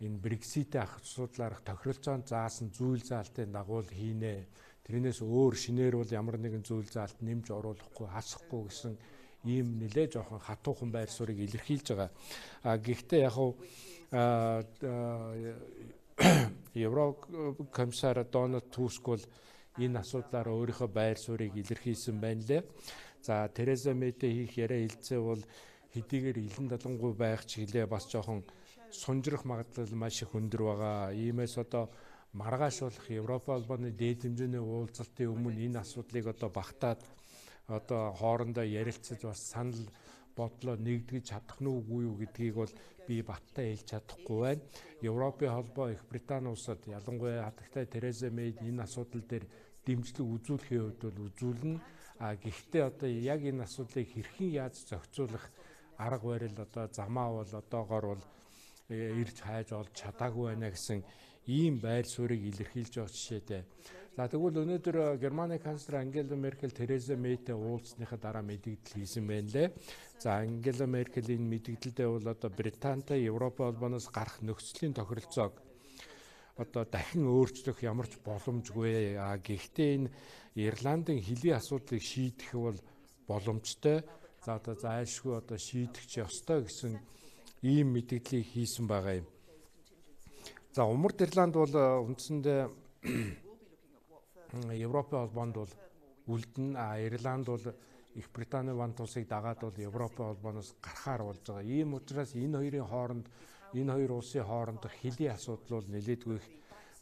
энэ Брекситийн асуудлаарх тохиролцоонд заасан зүйл заалтын дагуу хийнэ. Тэрнээс өөр шинээр бол ямар нэгэн зүйл заалт нэмж оруулахгүй, хасахгүй гэсэн ийм нэлээ жоохон хатуухан байр суурийг илэрхийлж байгаа. Гэхдээ яг Еврокомиссар Дональд Туск бол энэ асуудлаар өөрийнхөө байр суурийг илэрхийлсэн байна лээ. За Тереза Мэйтэй хийх яриа хэлцээ бол хэдийгээр илэн далангуй байх чиглэлээ бас жоохон сунжрах магадлал маш их өндөр байгаа. Иймээс одоо маргааш болох Европын холбооны дээд хэмжээний уулзалтын өмнө энэ асуудлыг одоо багтаад одоо хоорондоо ярилцаж бас санал бодлоо нэгдгэж чадах нь үгүй юу гэдгийг бол би баттай хэлж чадахгүй байна. Европын холбоо Их Британи улсад ялангуяа хатагтай Тереза Мэй энэ асуудал дээр дэмжлэг үзүүлэхийн хувьд бол үзүүлнэ. Гэхдээ одоо яг энэ асуудлыг хэрхэн яаж зохицуулах арга барил одоо замаа бол одоогоор бол ирж хайж олж чадаагүй байна гэсэн ийм байр суурийг илэрхийлж байгаа жишээтэй. За тэгвэл өнөөдөр Германы канцлер Ангела Меркель Тереза Мэйтэй уулзсныхаа дараа мэдээлэл хийсэн байна лээ. За Ангела Меркелийн мэдээлэлдээ бол одоо Британтай Европын холбооноос гарах нөхцөлийн тохиролцоог одоо дахин өөрчлөх ямар ч боломжгүй. Гэхдээ энэ Ирландын хөлийн асуудлыг шийдэх бол боломжтой. За одоо зайлшгүй одоо шийдэх ёстой гэсэн ийм мэдээллийг хийсэн байгаа юм. За Умард Ирланд бол үндсэндээ Европын холбоонд бол үлдэн, Ирланд бол Их Британи вант улсыг дагаад бол Европын холбооноос гарахаар болж байгаа. Ийм учраас энэ хоёр улсын хоорондох хөлийн асуудал бол нэлээдгүй их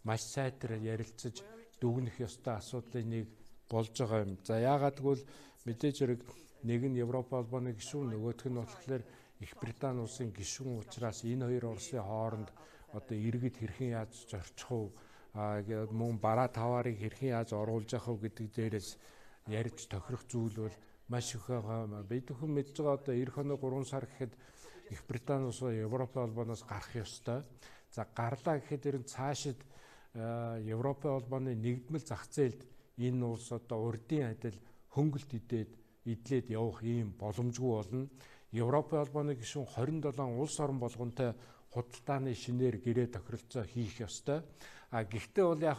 маш сайтар ярилцаж дүгнэх ёстой асуудлын нэг болж байгаа юм. За яагаад гэвэл мэдээж хэрэг нэг нь Европын холбооны гишүүн, нөгөөх нь болохоор Их Британи улсын гишүүн учраас энэ хоёр улсын хооронд одоо иргэд хэрхэн яаж зорчих уу, мөн бараа таваарыг хэрхэн яаж оруулж явах уу гэдэг дээрээс ярьж тохирох зүйл бол маш их байгаа. Бид бүхэн мэдж байгаа одоо эх оны 3 сар гэхэд Их Британи улс Европын холбооноос гарах ёстой. За гарлаа гэхэд ер нь цаашид Европын холбооны нэгдмэл зах зээлд энэ улс одоо урдын адил хөнгөлт идлээд явах ийм боломжгүй болно. Европын холбооны гишүүн 27 улс орн болгонтой худалдааны шинээр гэрээ тохиролцоо хийх ёстой. Гэхдээ бол яг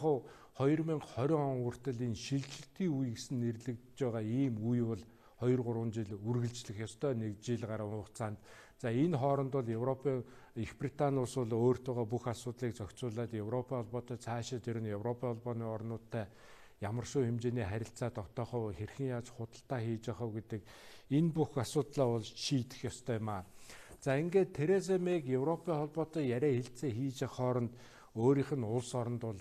2020 он хүртэл энэ шилжилтийн үе гэсэн нэрлэгдэж байгаа ийм үе бол 2-3 жил үргэлжлэх ёстой, 1 жил гаруй хугацаанд. За энэ хооронд бол Европын Их Британи улс бол өөртөө бүх асуудлыг зохицуулаад Европын холбоотой цаашаа тэр нь Европын холбооны орнуудтай ямар шүү хэмжээний харилцаа тогтоохоо, хэрхэн яаж худалдаа хийж явах гэдэг энэ бүх асуудлаа бол шийдэх ёстой юм аа. За ингээд Тереза Мэйг Европын холбоотой яриа хэлцээ хийж явах хооронд өөрийнх нь улс оронд бол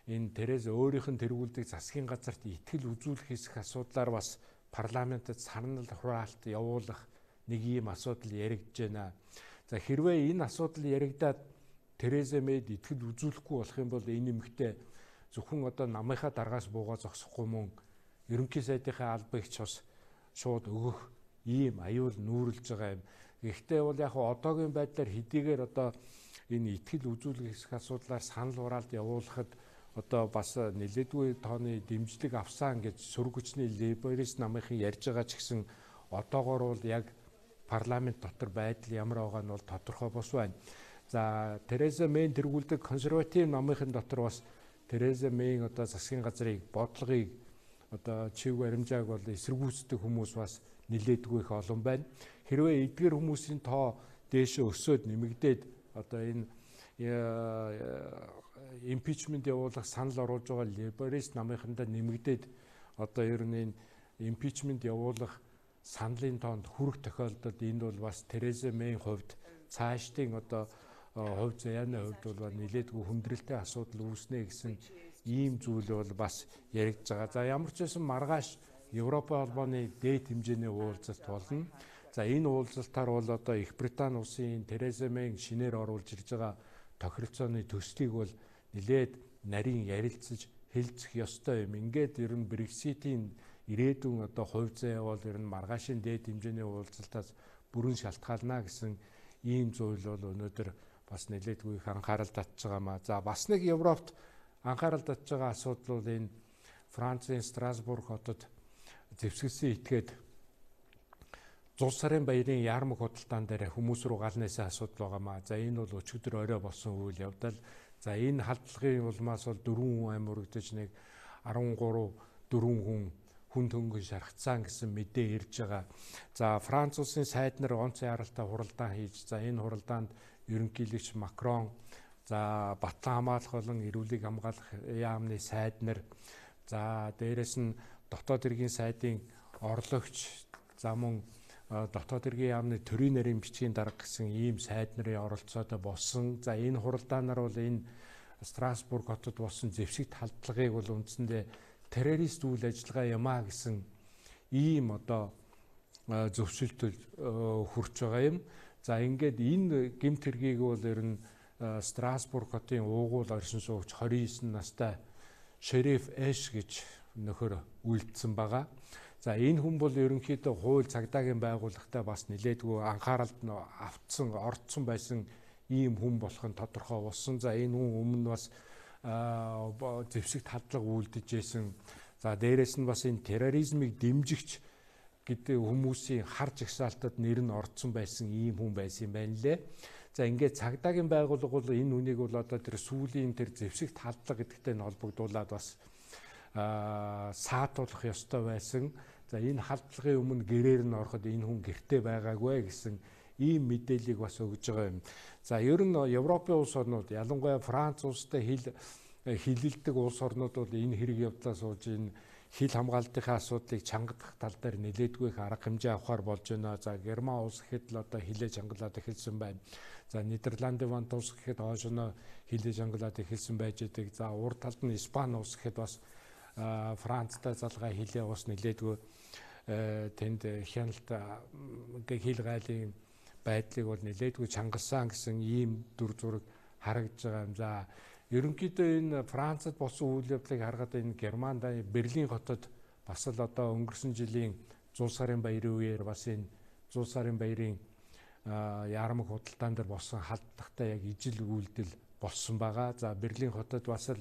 энэ Тереза өөрийнх нь тэргүүлдэг засгийн газарт итгэл үзүүлэх хэсэг асуудлаар бас парламентод санал хураалт явуулах нэг ийм асуудал яригдж байна. За хэрвээ энэ асуудал яригдаад Тереза Мэйд итгэл үзүүлэхгүй болох юм бол энэ эмэгтэй зөвхөн одоо намынхаа даргаас буугаа зогсохгүй мөн ерөнхий сайдынхаа албагч бас шууд өгөх ийм аюул нүүрлж байгаа юм. Гэхдээ бол яг одоогийн байдлаар хэдийгээр одоо энэ итгэл үзүүлэх хэсэг асуудлаар санал хураалт явуулахад одоо бас нэлээдгүй тооны дэмжлэг авсан гэж сүргүчний лейборист намынхан ярьж байгаа ч гэсэн одоогоор бол яг парламент дотор байдал ямар байгаа нь бол тодорхой бос байна. За Тереза Мэйн тэргүүлдэг консерватив намынхан дотор бас Тереза Мэйн одоо засгийн газрыг бодлогыг одоо чиг баримжааг бол эсэргүүцдэг хүмүүс бас нэлээдгүй их олон байна. Хэрвээ эдгээр хүмүүсийн тоо дээшээ өсөөд нэмэгдээд одоо энэ импичмент явуулах санал оруулж байгаа лейборист намынхандаа нэмэгдээд одоо ер нь энэ импичмент явуулах саналын тоонд хүрэх тохиолдолд энд бол бас Тереза Мэйн хувьд цаашдын одоо хувь заяаны хувьд бол нэлээдгүй хүндрэлтэй асуудал үүснэ гэсэн ийм зүйл бол бас яригдж байгаа. За ямар ч байсан маргааш Европын холбооны дээд хэмжээний уулзалт болно. За энэ уулзалтаар бол одоо Их Британи улсын Тереза Мэйн шинээр оруулж ирж байгаа тохиролцооны төслийг бол нэлээд нарийн ярилцаж хэлцэх ёстой юм. Ингээд ер нь Брекситийн ирээдүйн одоо хувь заяа бол ер нь маргаашийн дээд хэмжээний уулзалтаас бүрэн шалтгаална гэсэн ийм зүйл бол өнөөдөр бас нэлээдгүй их анхаарал татж байгаа маа. За бас нэг Европт анхаарал татж байгаа асуудал бол энэ Францын Страсбург хотод зэвсгэлсэн этгээд Зул сарын баярын яармаг худалдаан дээр хүмүүс рүү галнайсан асуудал байгаа маа. За энэ бол өчигдөр орой болсон үйл явдал. За энэ халдлагын улмаас бол 4 хүн амьурагдаж нэг 4 хүн төнгөн шархацсан гэсэн мэдээ ирж байгаа. За Франц улсын сайд нар онцгой яралтай хуралдаан хийж, за энэ хуралдаанд ерөнхийлөгч Макрон, за батлан хамгаалах болон эрүүлийг хамгаалах яамны сайд нар, за дээрэс нь дотоод хэргийн сайдын орлогч, за мөн дотоод хэргийн яамны төрийн нарийн бичгийн дарга гэсэн ийм сайд нарын оролцоотой болсон. За энэ хуралдаанаар бол энэ Страсбург хотод болсон зэвсэгт халдлагыг бол үндсэндээ террорист үйл ажиллагаа юмаа гэсэн ийм одоо зөвшөлтөд хүрч байгаа юм. За ингээд энэ гэмт хэргийг бол ер нь Страсбург хотын уугуул оршин суугч 29 настай Шериф Эш гэж нөхөр үйлдсэн байгаа. За энэ хүн бол ерөнхийдөө хууль цагдаагийн байгууллагатай бас нэлээдгүй анхааралд автсан, орцсон байсан ийм хүн болох нь тодорхой болсон. За энэ хүн өмнө бас зэвсэгт халдлага үйлдэж байсан. За дээрэс нь бас энэ терроризмыг дэмжигч гэдэг хүмүүсийн хар жагсаалтад нэр нь орцсон байсан ийм хүн байсан юм байна лээ. За ингээд цагдаагийн байгууллага бол энэ хүнийг бол одоо тэр сүүлийн тэр зэвсэгт халдлага гэдэгтэй нь холбогдуулаад бас саатуулах ёстой байсан. За энэ халдлагын өмнө гэрээр нь ороход энэ хүн гэртээ байгаагүй гэсэн ийм мэдээллийг бас өгж байгаа юм. За ер нь Европын улс орнууд, ялангуяа Франц улстай хилэлдэг улс орнууд бол энэ хэрэг явдлаас ууж энэ хил хамгаалтынхаа асуудлыг чангадах тал дээр нэлээдгүй их арга хэмжээ авахар болж байна. За Герман улс гэхэд л одоо хилээ чангалаад эхэлсэн байна. За Нидерландын вант улс гэхэд хойшоно хилээ чангалаад эхэлсэн байж байгаа. За урд талд нь Испани улс гэхэд бас Францтай залгаа хилээ ус нэлээдгүй тэнд хяналт хил гайлын байдлыг бол нэлээдгүй чангалсан гэсэн ийм дүр зураг харагдж байгаа юм. За ерөнхийдөө энэ Францад болсон үйл явдлыг харахад энэ Германд Берлин хотод бас л одоо өнгөрсөн жилийн Зул сарын баярын үеэр бас энэ Зул сарын баярын яармаг худалдаан дээр болсон халдлагатай яг ижил үйлдэл болсон байгаа. За Берлин хотод бас л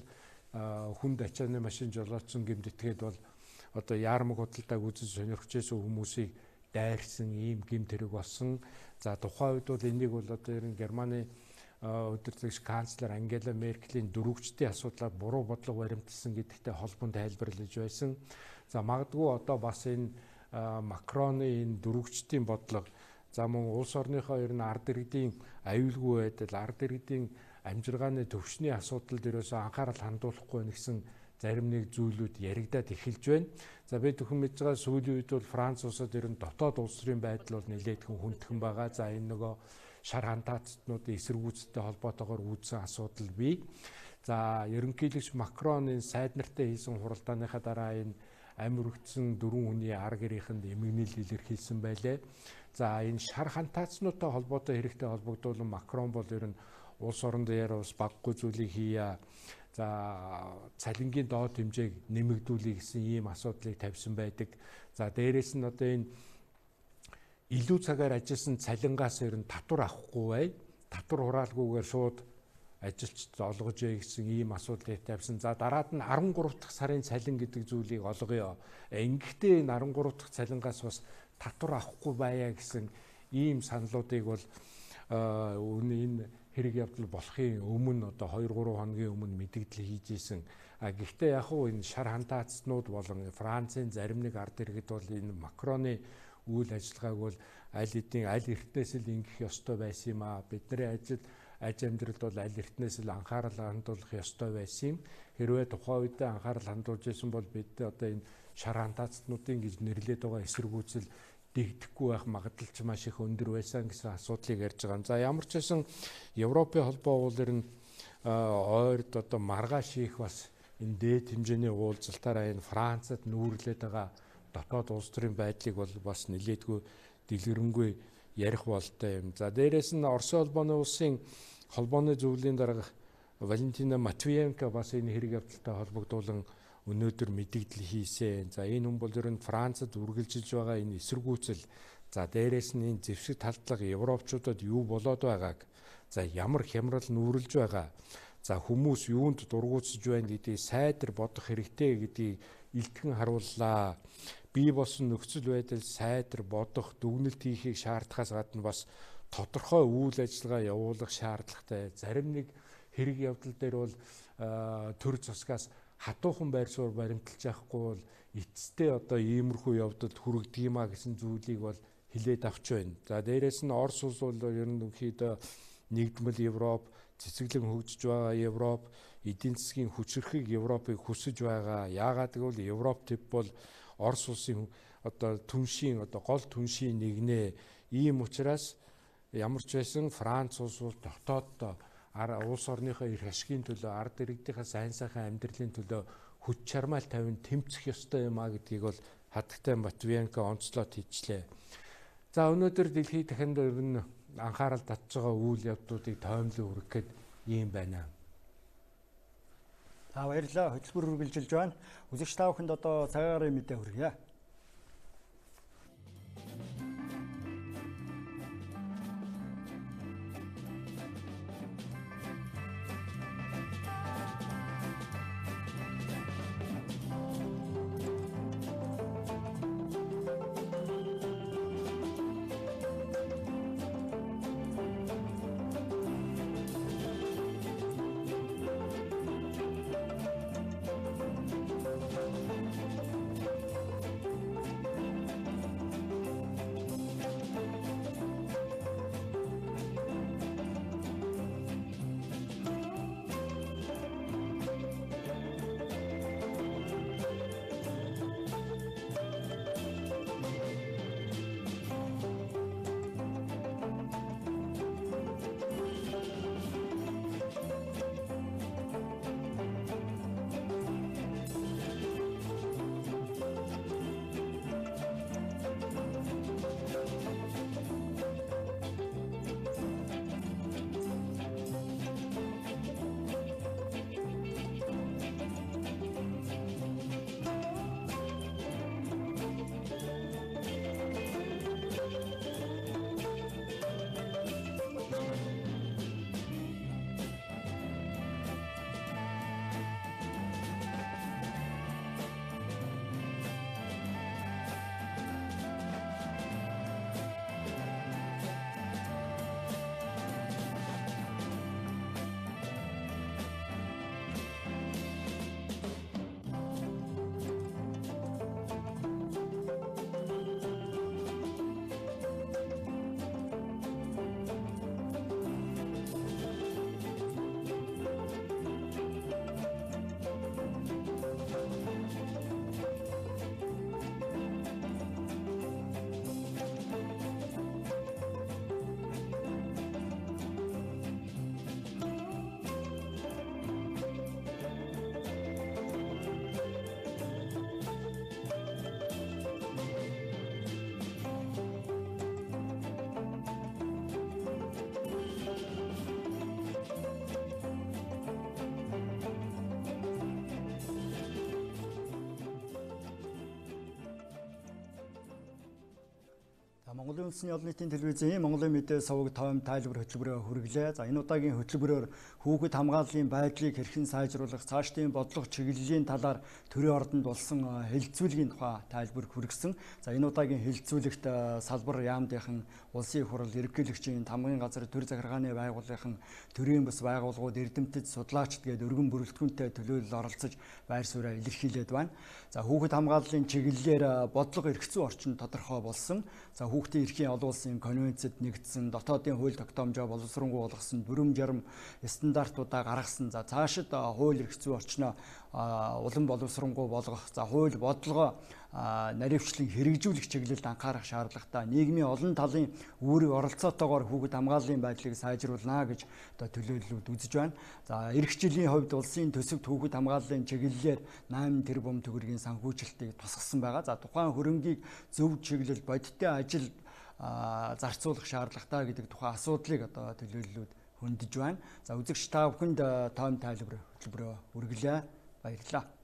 хүнд ачааны машин жолоодсон гэмтэтгээд бол одоо яармаг худалдааг үзэж сонирхож байсан хүмүүсийг дайрсан ийм гэмт хэрэг болсон. За тухайн үед бол энийг бол одоо ер нь Германы удирдлагч канцлер Ангела Меркелийн дөрвөгчдийн асуудлаар буруу бодлого баримталсан гэдэгтэй холбоон тайлбарлаж байсан. За магадгүй одоо бас энэ Макроны энэ дөрвөгчдийн бодлого за мөн улс орныхоо ер нь ард иргэдийн аюулгүй байдал, ард иргэдийн амжиргааны төвшний асуудалд ерөөсөө анхаарал хандуулахгүй гэсэн зарим нэг зүйлүүд яригадад эхэлж байна. За бид бүхэн мэдж байгаа сүүлийн үед бол Франц улсад ер нь дотоод улс төрийн байдал бол нэлээд хүндхэн байгаа. За энэ нөгөө шар хантаацтнуудын эсэргүүцэлтэй холбоотойгоор үүдсэн асуудал бий. За ерөнхийлөгч Макроны сайд нартай хийсэн хуралдааныхаа дараа энэ амир өгцөн 4 хүний арга гэрийнхэнд эмгэнэл илэрхийлсэн байлээ. За энэ шар хантаацнуудтай холбоотой хэрэгтэй холбогдуулан Макрон бол ер нь улс орон дээр бас баггүй зүйлийг хийя. За цалингийн доод хэмжээг нэмэгдүүлэх гэсэн ийм асуудлыг тавьсан байдаг. За дээрээс нь одоо энэ илүү цагаар ажилласан цалингаас ер нь татвар авахгүй бай. Татвар хураалгүйгээр шууд ажилчид олгож яа гэсэн ийм асуудлыг тавьсан. За дараад нь 13 дахь сарын цалин гэдэг зүйлийг олгоё. Ингэхдээ энэ 13 дахь цалингаас бас татвар авахгүй байя гэсэн ийм саналуудыг бол энэ хэрэг явдал болохын өмнө одоо 2-3 хоногийн өмнө мэдэгдэл хийж исэн. Гэхдээ яг хуу энэ шар хантаацнууд болон Францын зарим нэг ард иргэд бол энэ Макроны үйл ажиллагааг бол аль эртнээс л ингэх ёстой байсан юм аа. Бидний аж амьдралд бол аль эртнээс л анхаарал хандуулах ёстой байсан юм. Хэрвээ тухайн үед анхаарал хандуулж байсан бол бид одоо энэ шар хантаацнуудын гэж нэрлээд байгаа эсэргүүцэл дэгдэхгүй байх магадлал ч маш их өндөр байсан гэсэн асуудлыг ярьж байгаа. За ямар ч байсан Европын холбоо бол ер нь ойрд одоо маргааш их бас энэ дээд хэмжээний уулзалтаараа энэ Францад нүүрлээд байгаа дотоод улс төрийн байдлыг бол бас нэлээдгүй дэлгэрэнгүй ярих болтой юм. За дээрээс нь Оросын холбооны улсын холбооны зөвлөлийн дарга Валентина Матвиенко бас энэ хэрэг явдалтай холбогдуулан өнөөдөр мэдэгдэл хийсэн. За энэ хүн бол ер нь Францад үргэлжилж байгаа энэ эсэргүүцэл, за дээрээс нь энэ зэвсэг талдлага европчуудад юу болоод байгааг, за ямар хямрал нүүрлж байгаа, за хүмүүс юунд дургуутсаж байна гэдгийг сайдар бодох хэрэгтэй гэдгийг илтгэн харууллаа. Бий болсон нөхцөл байдал сайдар бодох, дүгнэлт хийхийг шаардахаас гадна бас тодорхой үйл ажиллагаа явуулах шаардлагатай. Зарим нэг хэрэг явдал дээр бол төр засгаас хатуухан байр суурь баримталж явахгүй бол эцэстээ одоо иймэрхүү явдалд хүрэгдэг юм а гэсэн зүйлийг бол хилээд авч байна. За дээрээс нь Орос улс бол ерөнхийдөө нэгдмэл Европ, цэцэглэн хөгжиж байгаа Европ, эдийн засгийн хүчрхэг Европыг хүсэж байгаа. Яагаад гэвэл Европ тип бол Орос улсын одоо түншийн одоо гол түншийн нэгнээ. Ийм учраас ямар ч байсан Франц улс бол дотооддоо улс орныхоо эрх ашигын төлөө, ард иргэдийнхээ сайн сайхан амьдралын төлөө хүч чармаал тавин тэмцэх ёстой юм а гэдгийг бол хатагтай Матвиенко онцлоод хийчлээ. За өнөөдөр дэлхийд дахинд ер нь анхаарал татж байгаа үйл явдлуудыг тоймлон хүргэх гээд ийм байна. За баярлалаа. Хөтөлбөр үргэлжилж байна. Үзэгч та бүхэнд одоо цагаараа мэдээ хүргье. Монголын үндэсний олон нийтийн телевизийн Монголын мэдээ суваг тойм тайлбар хөтөлбөрөөр хүргэлээ. За энэ удаагийн хөтөлбөрөөр хүүхэд хамгааллын байдлыг хэрхэн сайжруулах, цаашдын бодлого чиглэлийн талаар төрийн ордонд болсон хэлэлцүүлгийн тухай тайлбар хүргэсэн. За энэ удаагийн хэлэлцүүлэгт салбар яамдынхан, улсын их хурал, ерөнхийлөгчийн, тамгын газар, төр захиргааны байгууллагын, төрийн бас байгууллагууд, эрдэмтэд, судлаачид гээд өргөн бүрэлдэхүүнтэй төлөөлөл оролцож байр сууриа илэрхийлээд байна. За хүүхэд хамгааллын чиглэлээр бодлого эрх зүйн орчин тодорхой болсон. За хүүхдийн эрхийн олон улсын конвенцэд нэгдсэн, дотоодын хууль тогтоомжоо боловсронгуй болгосон, бүрэн жарам стандартуудаа гаргасан. За цаашид хууль эрх зүйн орчноо улам боловсронгуй болгох, за хууль бодлогоо наривчлан хэрэгжүүлэх чиглэлд анхаарах шаардлагатай. Нийгмийн олон талын үүрэг оролцоотойгоор хүүхэд хамгааллын байдлыг сайжруулна гэж төлөөллүүд үзэж байна. За эх жилийн хувьд улсын төсөвт хүүхэд хамгааллын чиглэлээр 8 тэрбум төгрөгийн санхүүжилтийг тусгасан байгаа. За тухайн хөрөнгийг зөв чиглэл бодиттой ажил зарцуулах шаардлагатай гэдэг тухайн асуудлыг төлөөллүүд хөндөж байна. За үзэгч та бүхэнд тойм тайлбар хөтөлбөрөөр үргэлээ. Баярлалаа.